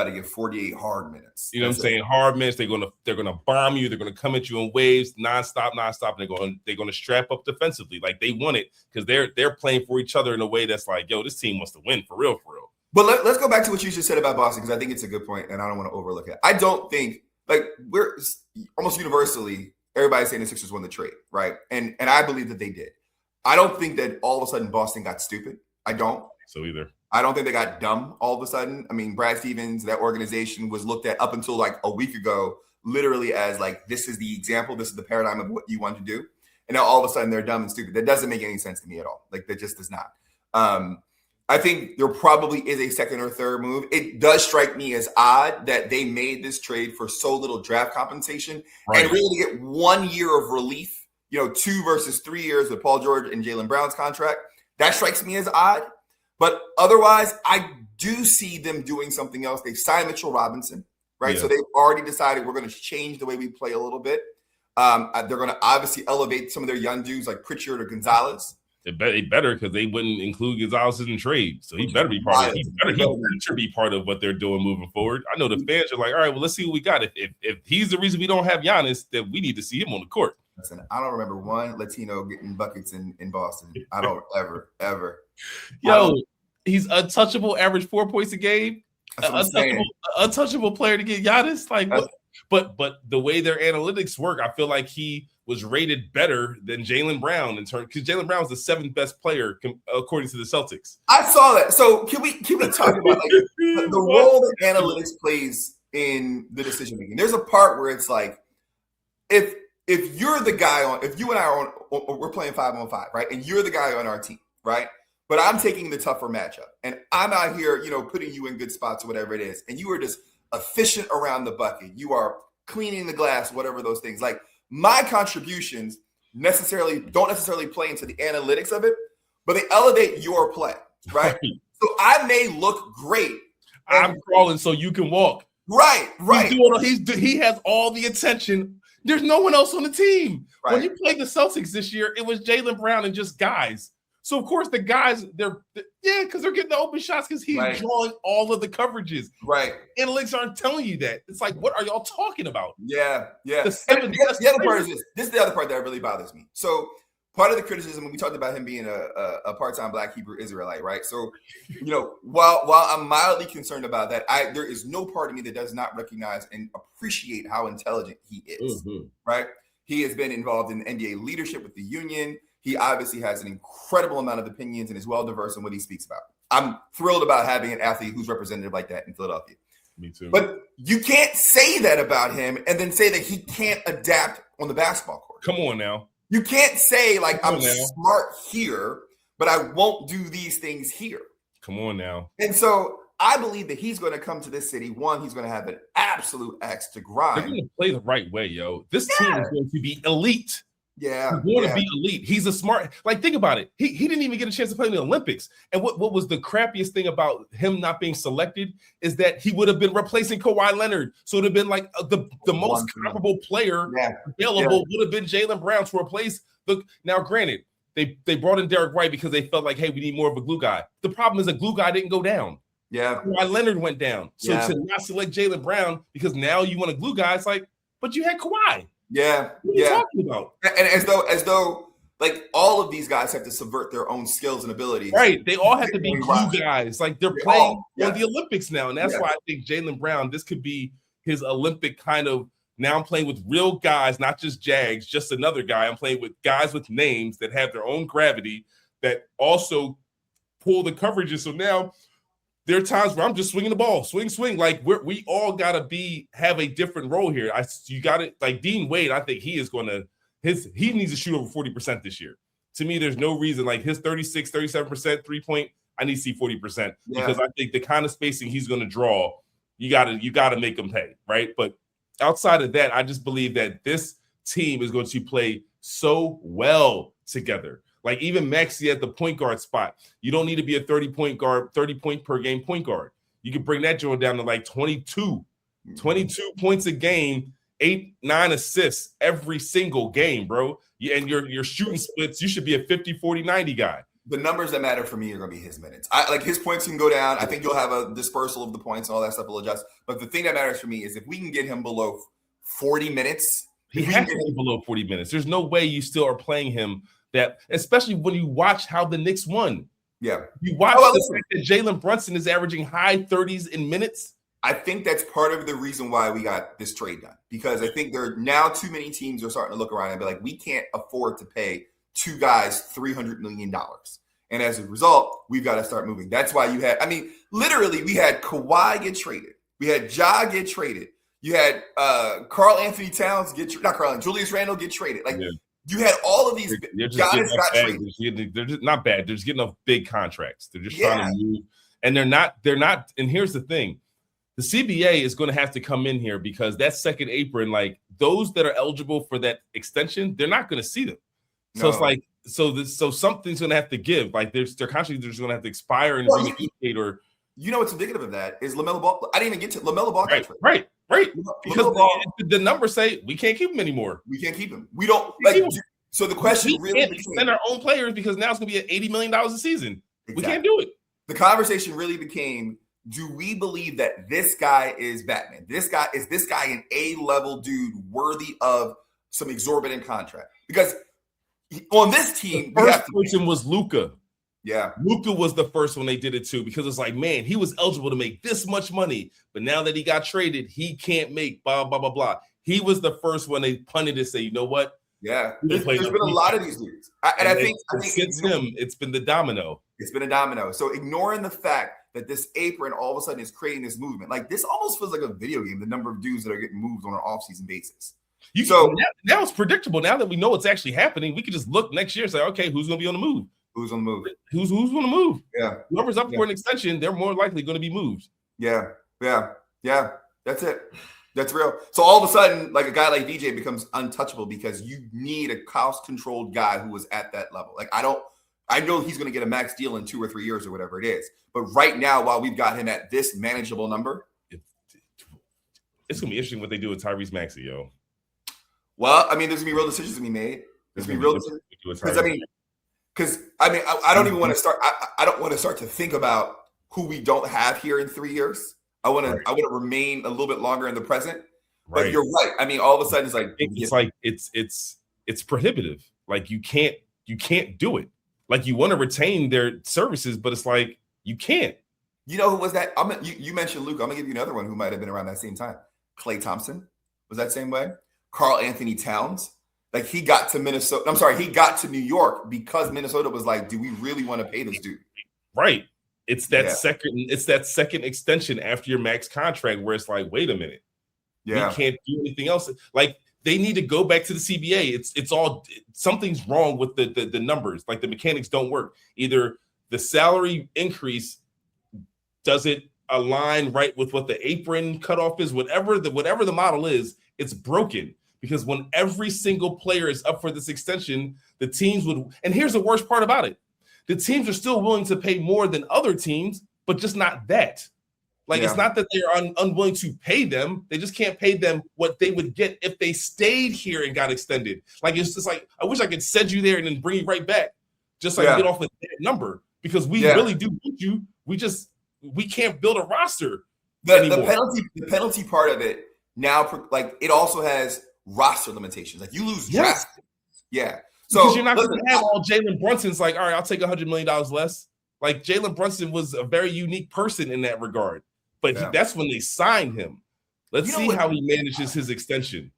to get 48 hard minutes. You know what I'm saying? Hard minutes. They're gonna bomb you. They're gonna come at you in waves, nonstop. And they're gonna strap up defensively like they want it because they're playing for each other in a way that's like, yo, this team wants to win for real. But let's go back to what you just said about Boston because I think it's a good point and I don't want to overlook it. I don't think we're almost universally everybody's saying the Sixers won the trade, right? And I believe that they did. I don't think that all of a sudden Boston got stupid. I don't. So either. I don't think they got dumb all of a sudden. I mean, Brad Stevens, that organization was looked at up until like a week ago, literally as like, this is the example, this is the paradigm of what you want to do. And now all of a sudden they're dumb and stupid. That doesn't make any sense to me at all. Like that just does not. I think there probably is a second or third move. It does strike me as odd that they made this trade for so little draft compensation and really to get 1 year of relief, 2 versus 3 years with Paul George and Jaylen Brown's contract. That strikes me as odd. But otherwise, I do see them doing something else. They've signed Mitchell Robinson, right? Yeah. So they've already decided we're going to change the way we play a little bit. They're going to obviously elevate some of their young dudes like Pritchard or Gonzalez. They better because they wouldn't include Gonzalez in the trade. So he better be part of it. He better be part of what they're doing moving forward. I know the fans are like, all right, well, let's see what we got. If he's the reason we don't have Giannis, then we need to see him on the court. Listen, I don't remember one Latino getting buckets in Boston. I don't ever. Yo, he's untouchable, average 4 points a game. Untouchable player to get Giannis. Like, but the way their analytics work, I feel like he was rated better than Jaylen Brown in terms because Jaylen Brown was the 7th best player according to the Celtics. I saw that. So can we talk about like, the role that analytics plays in the decision making? There's a part where it's like if if you're the guy if you and I are we're playing 5-on-5, right? And you're the guy on our team, right? But I'm taking the tougher matchup, and I'm out here, putting you in good spots or whatever it is, and you are just efficient around the bucket. You are cleaning the glass, whatever those things. Like, my contributions don't necessarily play into the analytics of it, but they elevate your play, right? So I may look great. I'm crawling so you can walk. Right. He has all the attention. There's no one else on the team. Right. When you played the Celtics this year, it was Jaylen Brown and just guys. So, of course, the guys, because they're getting the open shots because he's drawing all of the coverages. Right. Analytics aren't telling you that. It's like, what are y'all talking about? Yeah. The other part is this. This is the other part that really bothers me. So, part of the criticism, we talked about him being a part-time Black Hebrew Israelite, right? So, while I'm mildly concerned about that, there is no part of me that does not recognize and appreciate how intelligent he is, right? He has been involved in NBA leadership with the union. He obviously has an incredible amount of opinions and is well-diverse in what he speaks about. I'm thrilled about having an athlete who's representative like that in Philadelphia. Me too. But you can't say that about him and then say that he can't adapt on the basketball court. Come on now. You can't say, like, I'm smart here, but I won't do these things here. Come on now. And so I believe that he's going to come to this city. One, he's going to have an absolute axe to grind. They're going to play the right way, yo. This team is going to be elite. Yeah. He's going to be elite. He's a smart, think about it. He didn't even get a chance to play in the Olympics. And what was the crappiest thing about him not being selected is that he would have been replacing Kawhi Leonard. So it would have been like the most comparable player available would have been Jaylen Brown to replace now, granted, they brought in Derek White because they felt like, hey, we need more of a glue guy. The problem is a glue guy didn't go down. Yeah. Kawhi Leonard went down. So to not select Jaylen Brown because now you want a glue guy, it's like, but you had Kawhi. Yeah. What are you talking about? And as though like all of these guys have to subvert their own skills and abilities. Right. They all have to be glue guys. Like they're playing on the Olympics now. And that's why I think Jaylen Brown, this could be his Olympic kind of, now I'm playing with real guys, not just Jags, just another guy. I'm playing with guys with names that have their own gravity that also pull the coverages. So now there are times where I'm just swinging the ball, swing. Like we all gotta have a different role here. You got it. Like Dean Wade, I think he is going to he needs to shoot over 40% this year. To me, there's no reason like his 36, 37% 3-point. I need to see 40% because I think the kind of spacing he's going to draw, you gotta make him pay, right? But outside of that, I just believe that this team is going to play so well together. Like even Maxey at the point guard spot, you don't need to be a 30-point per game point guard. You can bring that joint down to like 22 points a game, 8-9 assists every single game, bro. And your shooting splits, you should be a 50-40-90 guy. The numbers that matter for me are going to be his minutes. Like his points can go down. I think you'll have a dispersal of the points and all that stuff will adjust. But the thing that matters for me is if we can get him below 40 minutes. He has to be below 40 minutes. There's no way you still are playing him that, especially when you watch how the Knicks won. Yeah. You watch the fact that Jalen Brunson is averaging high 30s in minutes. I think that's part of the reason why we got this trade done. Because I think there are now too many teams are starting to look around and be like, we can't afford to pay two guys $300 million. And as a result, we've got to start moving. That's why literally we had Kawhi get traded. We had Ja get traded. You had Karl Anthony Towns Julius Randle get traded. Like you had all of these guys got traded. They're just not bad. They're just getting off big contracts. They're just trying to move. And they're not. And here's the thing. The CBA is going to have to come in here because that second apron, like those that are eligible for that extension, they're not going to see them. So it's like, so something's going to have to give. Like their contracts are just going to have to expire and renegotiate. Or what's indicative of that is LaMelo Ball. I didn't even get to LaMelo Ball. Right. Because the numbers say we can't keep him anymore. We can't keep him. We don't. So the question really can't extend our own players because now it's going to be at $80 million a season. Exactly. We can't do it. The conversation really became: do we believe that this guy is Batman? This guy an A-level dude worthy of some exorbitant contract? Because on this team, the first person was Luka. Yeah. Luka was the first one they did it to because it's like, man, he was eligible to make this much money, but now that he got traded, he can't make blah, blah, blah, blah. He was the first one they punted to say, you know what? Yeah. There's been a lot of these dudes. I think since him, it's been the domino. It's been a domino. So ignoring the fact that this apron all of a sudden is creating this movement, like this almost feels like a video game, the number of dudes that are getting moved on an off-season basis. Now it's predictable. Now that we know it's actually happening, we can just look next year and say, okay, who's going to be on the move? Who's on the move? Who's going to move? Yeah. Whoever's up for an extension, they're more likely going to be moved. Yeah. That's it. That's real. So all of a sudden, like a guy like VJ becomes untouchable because you need a cost-controlled guy who was at that level. Like I know he's going to get a max deal in 2 or 3 years or whatever it is. But right now, while we've got him at this manageable number, it's going to be interesting what they do with Tyrese Maxey, yo. Well, I mean, there's going to be real decisions to be made. There's going to be real decisions. Because I don't even want to start. I don't want to start to think about who we don't have here in 3 years. I want to remain a little bit longer in the present. But you're right. I mean, all of a sudden it's prohibitive. Like you can't do it. Like you want to retain their services, but it's like you can't. You know who was that? You mentioned Luke. I'm gonna give you another one who might have been around that same time. Klay Thompson was that same way. Karl Anthony Towns. Like he got to Minnesota. I'm sorry, he got to New York because Minnesota was like, do we really want to pay this dude? Right. It's that second extension after your max contract where it's like, wait a minute. Yeah. We can't do anything else. Like they need to go back to the CBA. It's all something's wrong with the numbers. Like the mechanics don't work. Either the salary increase doesn't align right with what the apron cutoff is, whatever the model is, it's broken. Because when every single player is up for this extension, the teams would, and here's the worst part about it. The teams are still willing to pay more than other teams, but just not that. Like, it's not that they're unwilling to pay them. They just can't pay them what they would get if they stayed here and got extended. Like, it's just like, I wish I could send you there and then bring you right back. Just like get off of that number because we really do want you. We can't build a roster anymore. The penalty part of it now, like it also has roster limitations. Like you lose draft. Yeah. So because you're not going to have all Jalen Brunson's like, all right, I'll take $100 million less. Like Jalen Brunson was a very unique person in that regard. But that's when they signed him. Let's see how he manages his extension.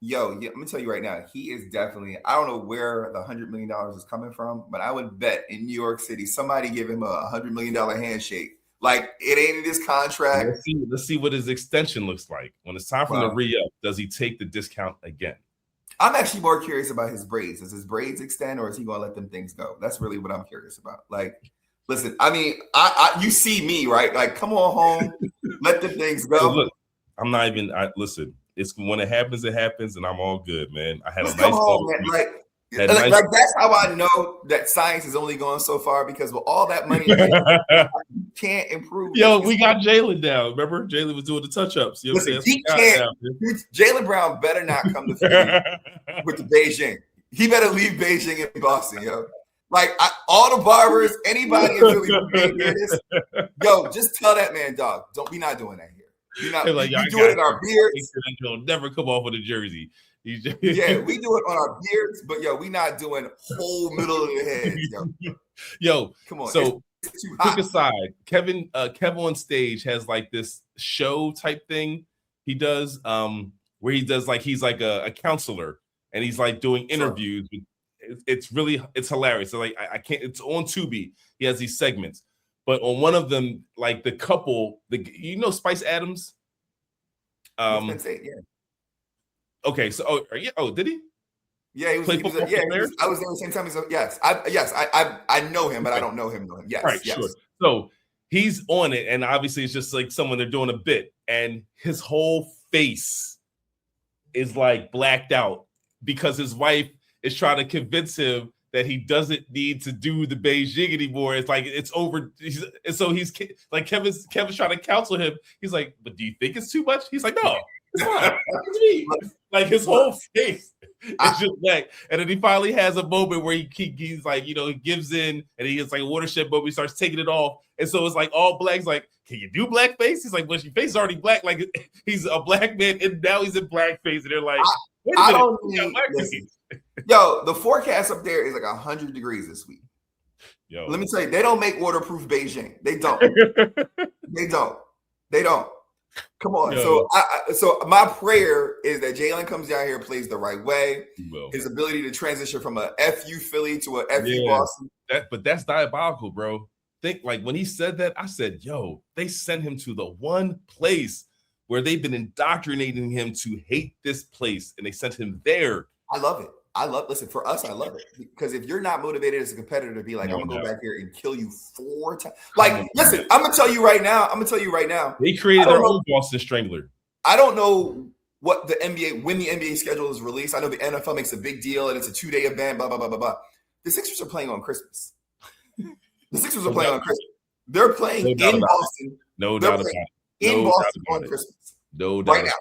Let me tell you right now, he is definitely, I don't know where the $100 million is coming from, but I would bet in New York City, somebody give him a $100 million handshake. Like, it ain't in his contract. Let's see what his extension looks like. When it's time for him to re-up, does he take the discount again? I'm actually more curious about his braids. Does his braids extend or is he going to let them things go? That's really what I'm curious about. Like, listen, I mean, you see me, right? Like, come on home, let the things go. So look, I'm not even, listen, it's when it happens, and I'm all good, man. I had a nice man. Like that's how I know that science is only going so far because with all that money, you can't improve. Yo, we got Jaylen down. Remember, Jaylen was doing the touch-ups. You know what I'm saying? He can't. Jaylen Brown better not come to Philly with the Beijing. He better leave Beijing in Boston, yo. Like all the barbers, anybody in Philly who can't hear this, yo, just tell that man, dog, we not doing that here. We do it in our beards. It'll never come off of the jersey. We do it on our beards, but we not doing whole middle of the head. Yo, come on. So quick aside, Kevin on stage has like this show type thing he does, where he does like he's like a counselor and he's like doing interviews. It's hilarious. So like I can't. It's on Tubi. He has these segments, but on one of them, like the couple, Spice Adams. Okay, so did he? Yeah, he was. I was there at the same time. I know him, but I don't know him. Yes, right, yes. Sure. So he's on it, and obviously it's just like someone they're doing a bit, and his whole face is like blacked out because his wife is trying to convince him that he doesn't need to do the Beijing anymore. It's like it's over. And so he's like Kevin's trying to counsel him. He's like, "But do you think it's too much?" He's like, "No, it's fine." Like his whole face is just black. And then he finally has a moment where he's like, he gives in and he gets like a watershed moment. He starts taking it off. And so it's like all black. He's like, "Can you do blackface?" He's like, "Well, your face is already black." Like he's a black man and now he's in blackface. And they're like, "Wait a minute, yo, the forecast up there is like 100 degrees this week. Yo, let me tell you, they don't make waterproof Beijing. They don't. They don't. Come on. Yo. So my prayer is that Jaylen comes down here, plays the right way. His ability to transition from a FU Philly to a FU Boston. But that's diabolical, bro. Think like when he said that, I said, "Yo, they sent him to the one place where they've been indoctrinating him to hate this place, and they sent him there. I love it. Listen, for us, I love it. Because if you're not motivated as a competitor to be like, I'm going to go back here and kill you 4 times. Like, listen, I'm going to tell you right now. They created their own Boston Strangler. I don't know what the NBA, when the NBA schedule is released. I know the NFL makes a big deal and it's a 2-day event, blah, blah, blah, blah, blah. The Sixers are playing on Christmas. They're playing in Boston. No doubt about it. In Boston on Christmas. No doubt. Right now.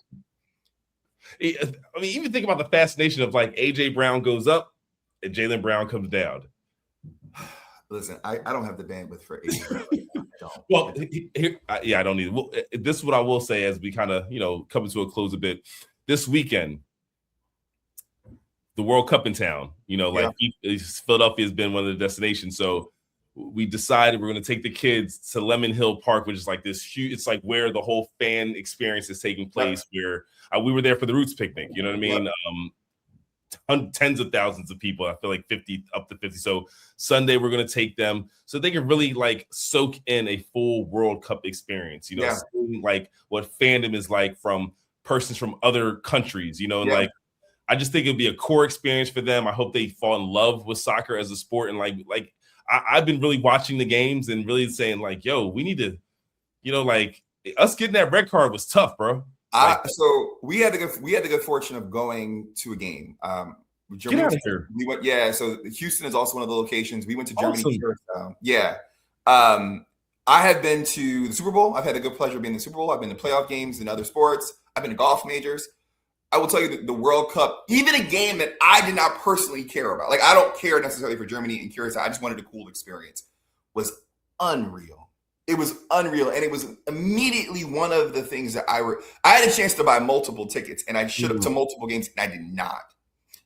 I mean, even think about the fascination of like AJ Brown goes up and Jaylen Brown comes down. Listen, I don't have the bandwidth for AJ Brown. Well, I don't need it. Well, this is what I will say as we kind of, come to a close a bit. This weekend, the World Cup in town, Philadelphia has been one of the destinations. So we decided we're going to take the kids to Lemon Hill Park, which is like this huge, it's like where the whole fan experience is taking place, where we were there for the Roots picnic, you know what I mean? Tens of thousands of people, I feel like 50 up to 50. So Sunday we're going to take them so they can really like soak in a full World Cup experience, seeing like what fandom is like from persons from other countries, and like I just think it'd be a core experience for them. I hope they fall in love with soccer as a sport, and like I've been really watching the games and really saying like, yo, we need to, like us getting that red card was tough, bro. So we had the good fortune of going to a game. Germany, get out of here. We went, so Houston is also one of the locations. We went to Germany. Awesome. I have been to the Super Bowl. I've had the good pleasure of being in the Super Bowl. I've been to playoff games and other sports. I've been to golf majors. I will tell you that the World Cup, even a game that I did not personally care about, like I don't care necessarily for Germany and Curacao, I just wanted a cool experience, was unreal. It was unreal. And it was immediately one of the things that I had a chance to buy multiple tickets and I should have to multiple games and I did not.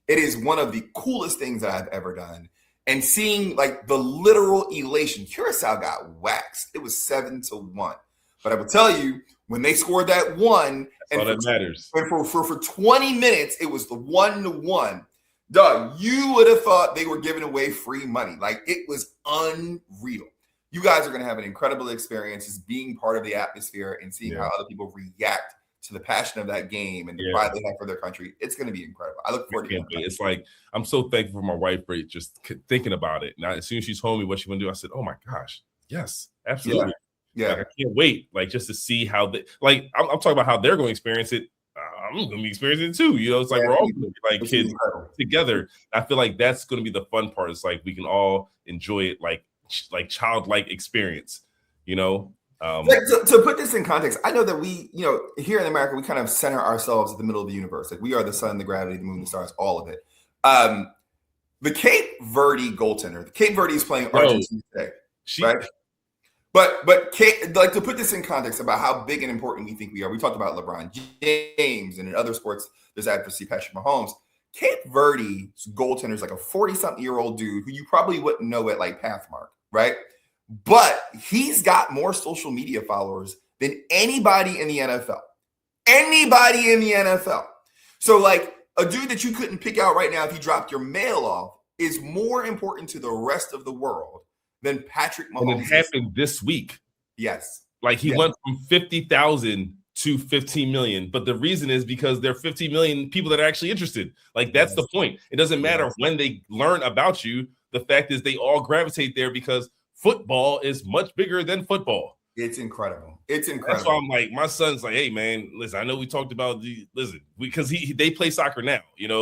It is one of the coolest things that I've ever done. And seeing like the literal elation, Curacao got waxed. It was 7-1. But I will tell you, when they scored that one, and that matters. And for 20 minutes, it was the 1-1. Doug, you would have thought they were giving away free money. Like it was unreal. You guys are going to have an incredible experience just being part of the atmosphere and seeing how other people react to the passion of that game and the pride they have for their country. It's going to be incredible. I look forward to it. It's like, I'm so thankful for my wife for just thinking about it. Now, as soon as she's told me what she want to do, I said, oh my gosh, yes, absolutely. Yeah. Like, I can't wait, like, just to see how they, like, I'm talking about how they're going to experience it. I'm going to be experiencing it too. It's like we're all going to be like kids together. I feel like that's going to be the fun part. It's like we can all enjoy it like childlike experience, to put this in context, I know that we, here in America, we kind of center ourselves at the middle of the universe. Like we are the sun, the gravity, the moon, the stars, all of it. The Cape Verde goaltender, the Cape Verde is playing Argentina today, right? But like to put this in context about how big and important we think we are. We talked about LeBron James and in other sports, there's advocacy, Patrick Mahomes. Cape Verde's goaltender is like a 40-something-year-old dude who you probably wouldn't know at like Pathmark, right? But he's got more social media followers than anybody in the NFL. Anybody in the NFL. So like a dude that you couldn't pick out right now if you dropped your mail off is more important to the rest of the world than Patrick Mahomes. And it happened this week. Yes. Like he went from 50,000 to 15 million. But the reason is because there are 50 million people that are actually interested. Like that's the point. It doesn't matter when they learn about you. The fact is they all gravitate there because football is much bigger than football. It's incredible. It's incredible. That's why I'm like, my son's like, hey man, listen, I know we talked about because they play soccer now.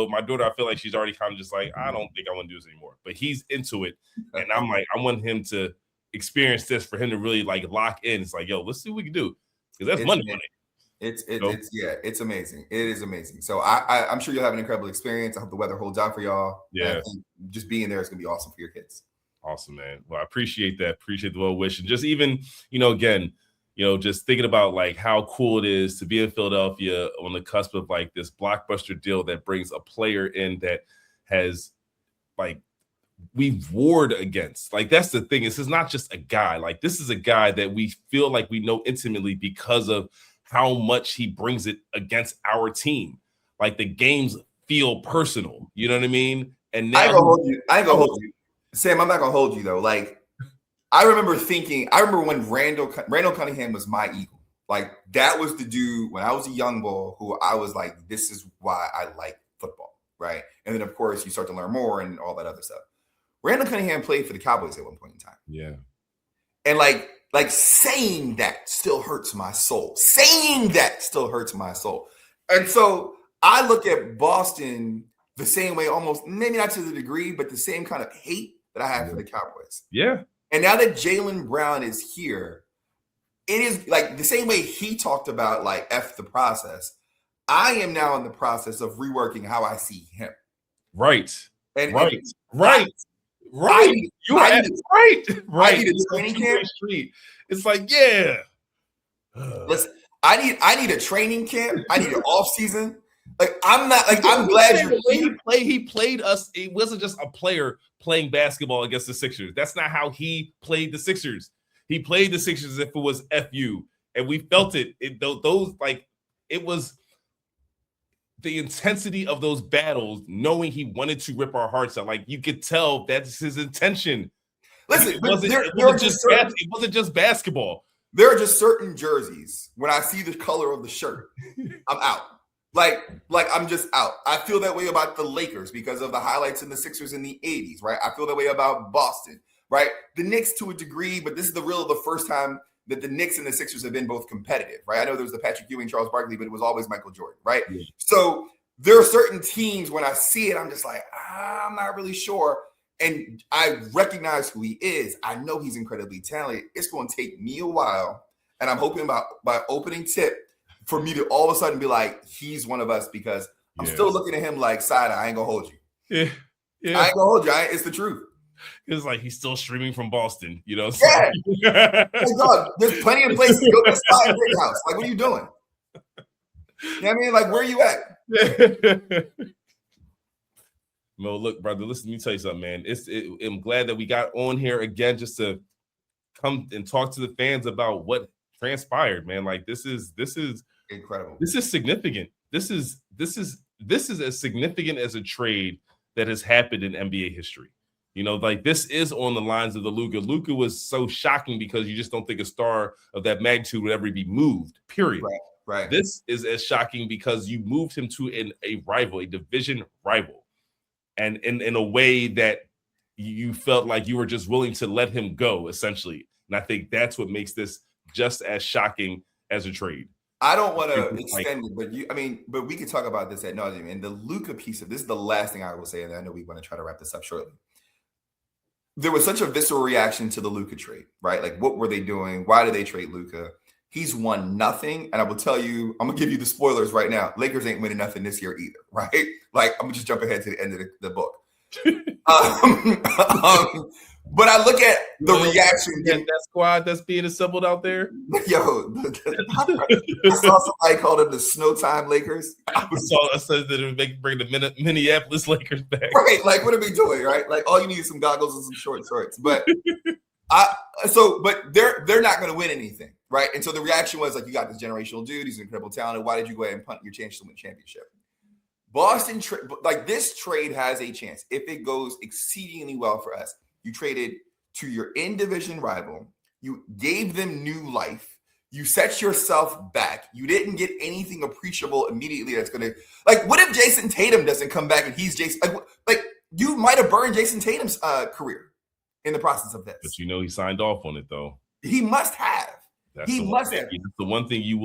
My daughter, I feel like she's already kind of just like, I don't think I want to do this anymore. But he's into it. And I'm like, I want him to experience this for him to really like lock in. It's like, yo, let's see what we can do. Because that's money. It's amazing. It is amazing. So I'm sure you'll have an incredible experience. I hope the weather holds out for y'all. Yeah. And just being there is gonna be awesome for your kids. Awesome, man. Well, I appreciate that. Appreciate the well wish. And just even, again, just thinking about like how cool it is to be in Philadelphia on the cusp of like this blockbuster deal that brings a player in that has like we've warred against. Like that's the thing. This is not just a guy. Like this is a guy that we feel like we know intimately because of how much he brings it against our team. Like the games feel personal. You know what I mean? And now I ain't gonna hold you. Sam, I'm not gonna hold you though. Like, I remember when Randall Cunningham was my Eagle. Like, that was the dude when I was a young bull who I was like, this is why I like football, right? And then, of course, you start to learn more and all that other stuff. Randall Cunningham played for the Cowboys at one point in time. Yeah. And like saying that still hurts my soul. Saying that still hurts my soul. And so I look at Boston the same way, almost, maybe not to the degree, but the same kind of hate that I have for the Cowboys. Yeah. And now that Jaylen Brown is here, it is like the same way he talked about like F the process. I am now in the process of reworking how I see him. Right. And right. I need a training camp. It's like, yeah. Listen, I need a training camp. I need an off season. Like, I'm not like, I'm glad you're here. He played us. It wasn't just a player playing basketball against the Sixers. That's not how he played the Sixers. He played the Sixers as if it was FU, and we felt it. Those like, it was the intensity of those battles, knowing he wanted to rip our hearts out. Like, you could tell that's his intention. Listen, it wasn't just basketball. There are just certain jerseys, when I see the color of the shirt, I'm out. Like I'm just out. I feel that way about the Lakers because of the highlights in the Sixers in the 80s, right? I feel that way about Boston, right? The Knicks to a degree, but this is the first time that the Knicks and the Sixers have been both competitive, right? I know there was the Patrick Ewing, Charles Barkley, but it was always Michael Jordan, right? Yeah. So there are certain teams, when I see it, I'm just like, I'm not really sure. And I recognize who he is. I know he's incredibly talented. It's going to take me a while. And I'm hoping by opening tip for me to all of a sudden be like, he's one of us, because I'm still looking at him like, side eye, I ain't going to hold you. Yeah. I ain't going to hold you. It's the truth. It's like he's still streaming from Boston, you know? So. Yeah. Oh God, there's plenty of places to go to the big house. Like, what are you doing? You know what I mean? Like, where are you at? No, look, brother, listen, let me tell you something, man. I'm glad that we got on here again just to come and talk to the fans about what transpired, man. Like, this is incredible. This is significant. This is as significant as a trade that has happened in NBA history. You know, like, this is on the lines of the Luka. Luka was so shocking because you just don't think a star of that magnitude would ever be moved, period. Right. This is as shocking because you moved him to a rival, a division rival. And in a way that you felt like you were just willing to let him go, essentially. And I think that's what makes this just as shocking as a trade. I don't want to extend it, but we could talk about this ad nauseum. And the Luka piece of this is the last thing I will say, and I know we want to try to wrap this up shortly. There was such a visceral reaction to the Luka trade, right? Like, what were they doing? Why did they trade Luka? He's won nothing. And I will tell you, I'm going to give you the spoilers right now. Lakers ain't winning nothing this year either, right? Like, I'm going to just jump ahead to the end of the book. But I look at the reaction. That squad that's being assembled out there. Yo, I saw somebody call them the Snowtime Lakers. I said that it would bring the Minneapolis Lakers back. Right, like, what are we doing, right? Like, all you need is some goggles and some short shorts. But but they're not going to win anything, right? And so the reaction was like, you got this generational dude. He's incredible talent. Why did you go ahead and punt your chance to win a championship? Boston, this trade has a chance if it goes exceedingly well for us. You traded to your in-division rival. You gave them new life. You set yourself back. You didn't get anything appreciable immediately that's going to – like, what if Jason Tatum doesn't come back and he's Jason – like, you might have burned Jason Tatum's career in the process of this. But you know he signed off on it, though. He must have. He must have. The one thing you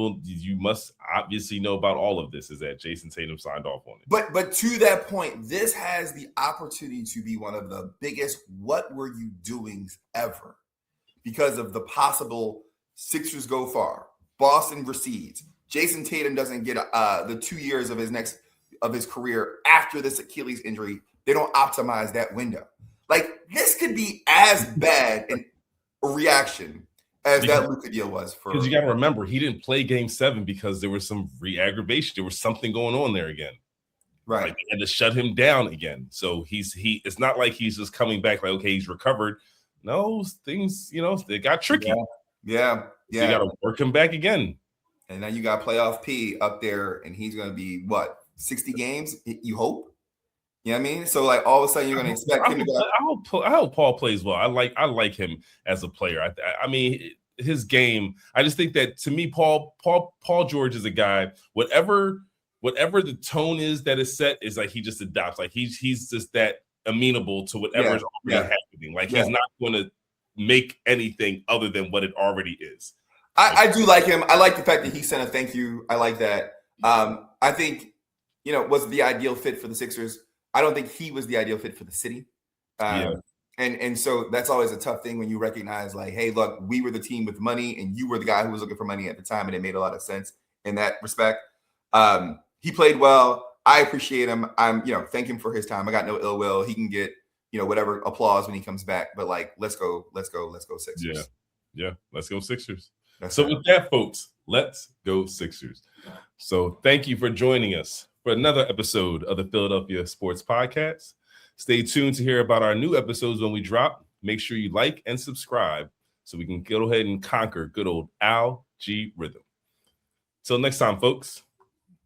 must obviously know about all of this is that Jason Tatum signed off on it. But to that point, this has the opportunity to be one of the biggest "what were you doings" ever, because of the possible Sixers go far, Boston recedes, Jason Tatum doesn't get the 2 years of his career after this Achilles injury. They don't optimize that window. Like, this could be as bad a reaction as that Luka deal was. Because you got to remember, he didn't play Game 7 because there was some re-aggravation. There was something going on there again. Right. Like, they had to shut him down again. So it's not like he's just coming back like, okay, he's recovered. No, things, they got tricky. Yeah. So you got to work him back again. And now you got playoff P up there, and he's going to be, 60 games, you hope? You know what I mean? So, like, all of a sudden you're going to expect him to go. I hope Paul plays well. I like him as a player. I mean, his game. I just think that to me, Paul George is a guy. Whatever the tone is that is set is like he just adopts. Like he's just that amenable to whatever is already happening. Like he's not going to make anything other than what it already is. I do like him. I like the fact that he sent a thank you. I like that. I think, was the ideal fit for the Sixers. I don't think he was the ideal fit for the city. And so that's always a tough thing when you recognize like, hey, look, we were the team with money and you were the guy who was looking for money at the time. And it made a lot of sense in that respect. He played well. I appreciate him. Thank him for his time. I got no ill will. He can get, whatever applause when he comes back, but like, let's go Sixers. Yeah. Let's go Sixers. With that, folks, let's go Sixers. So thank you for joining us for another episode of the Philadelphia Sports Podcast. Stay tuned to hear about our new episodes when we drop. Make sure you like and subscribe so we can go ahead and conquer good old Al G Rhythm. Till next time, folks.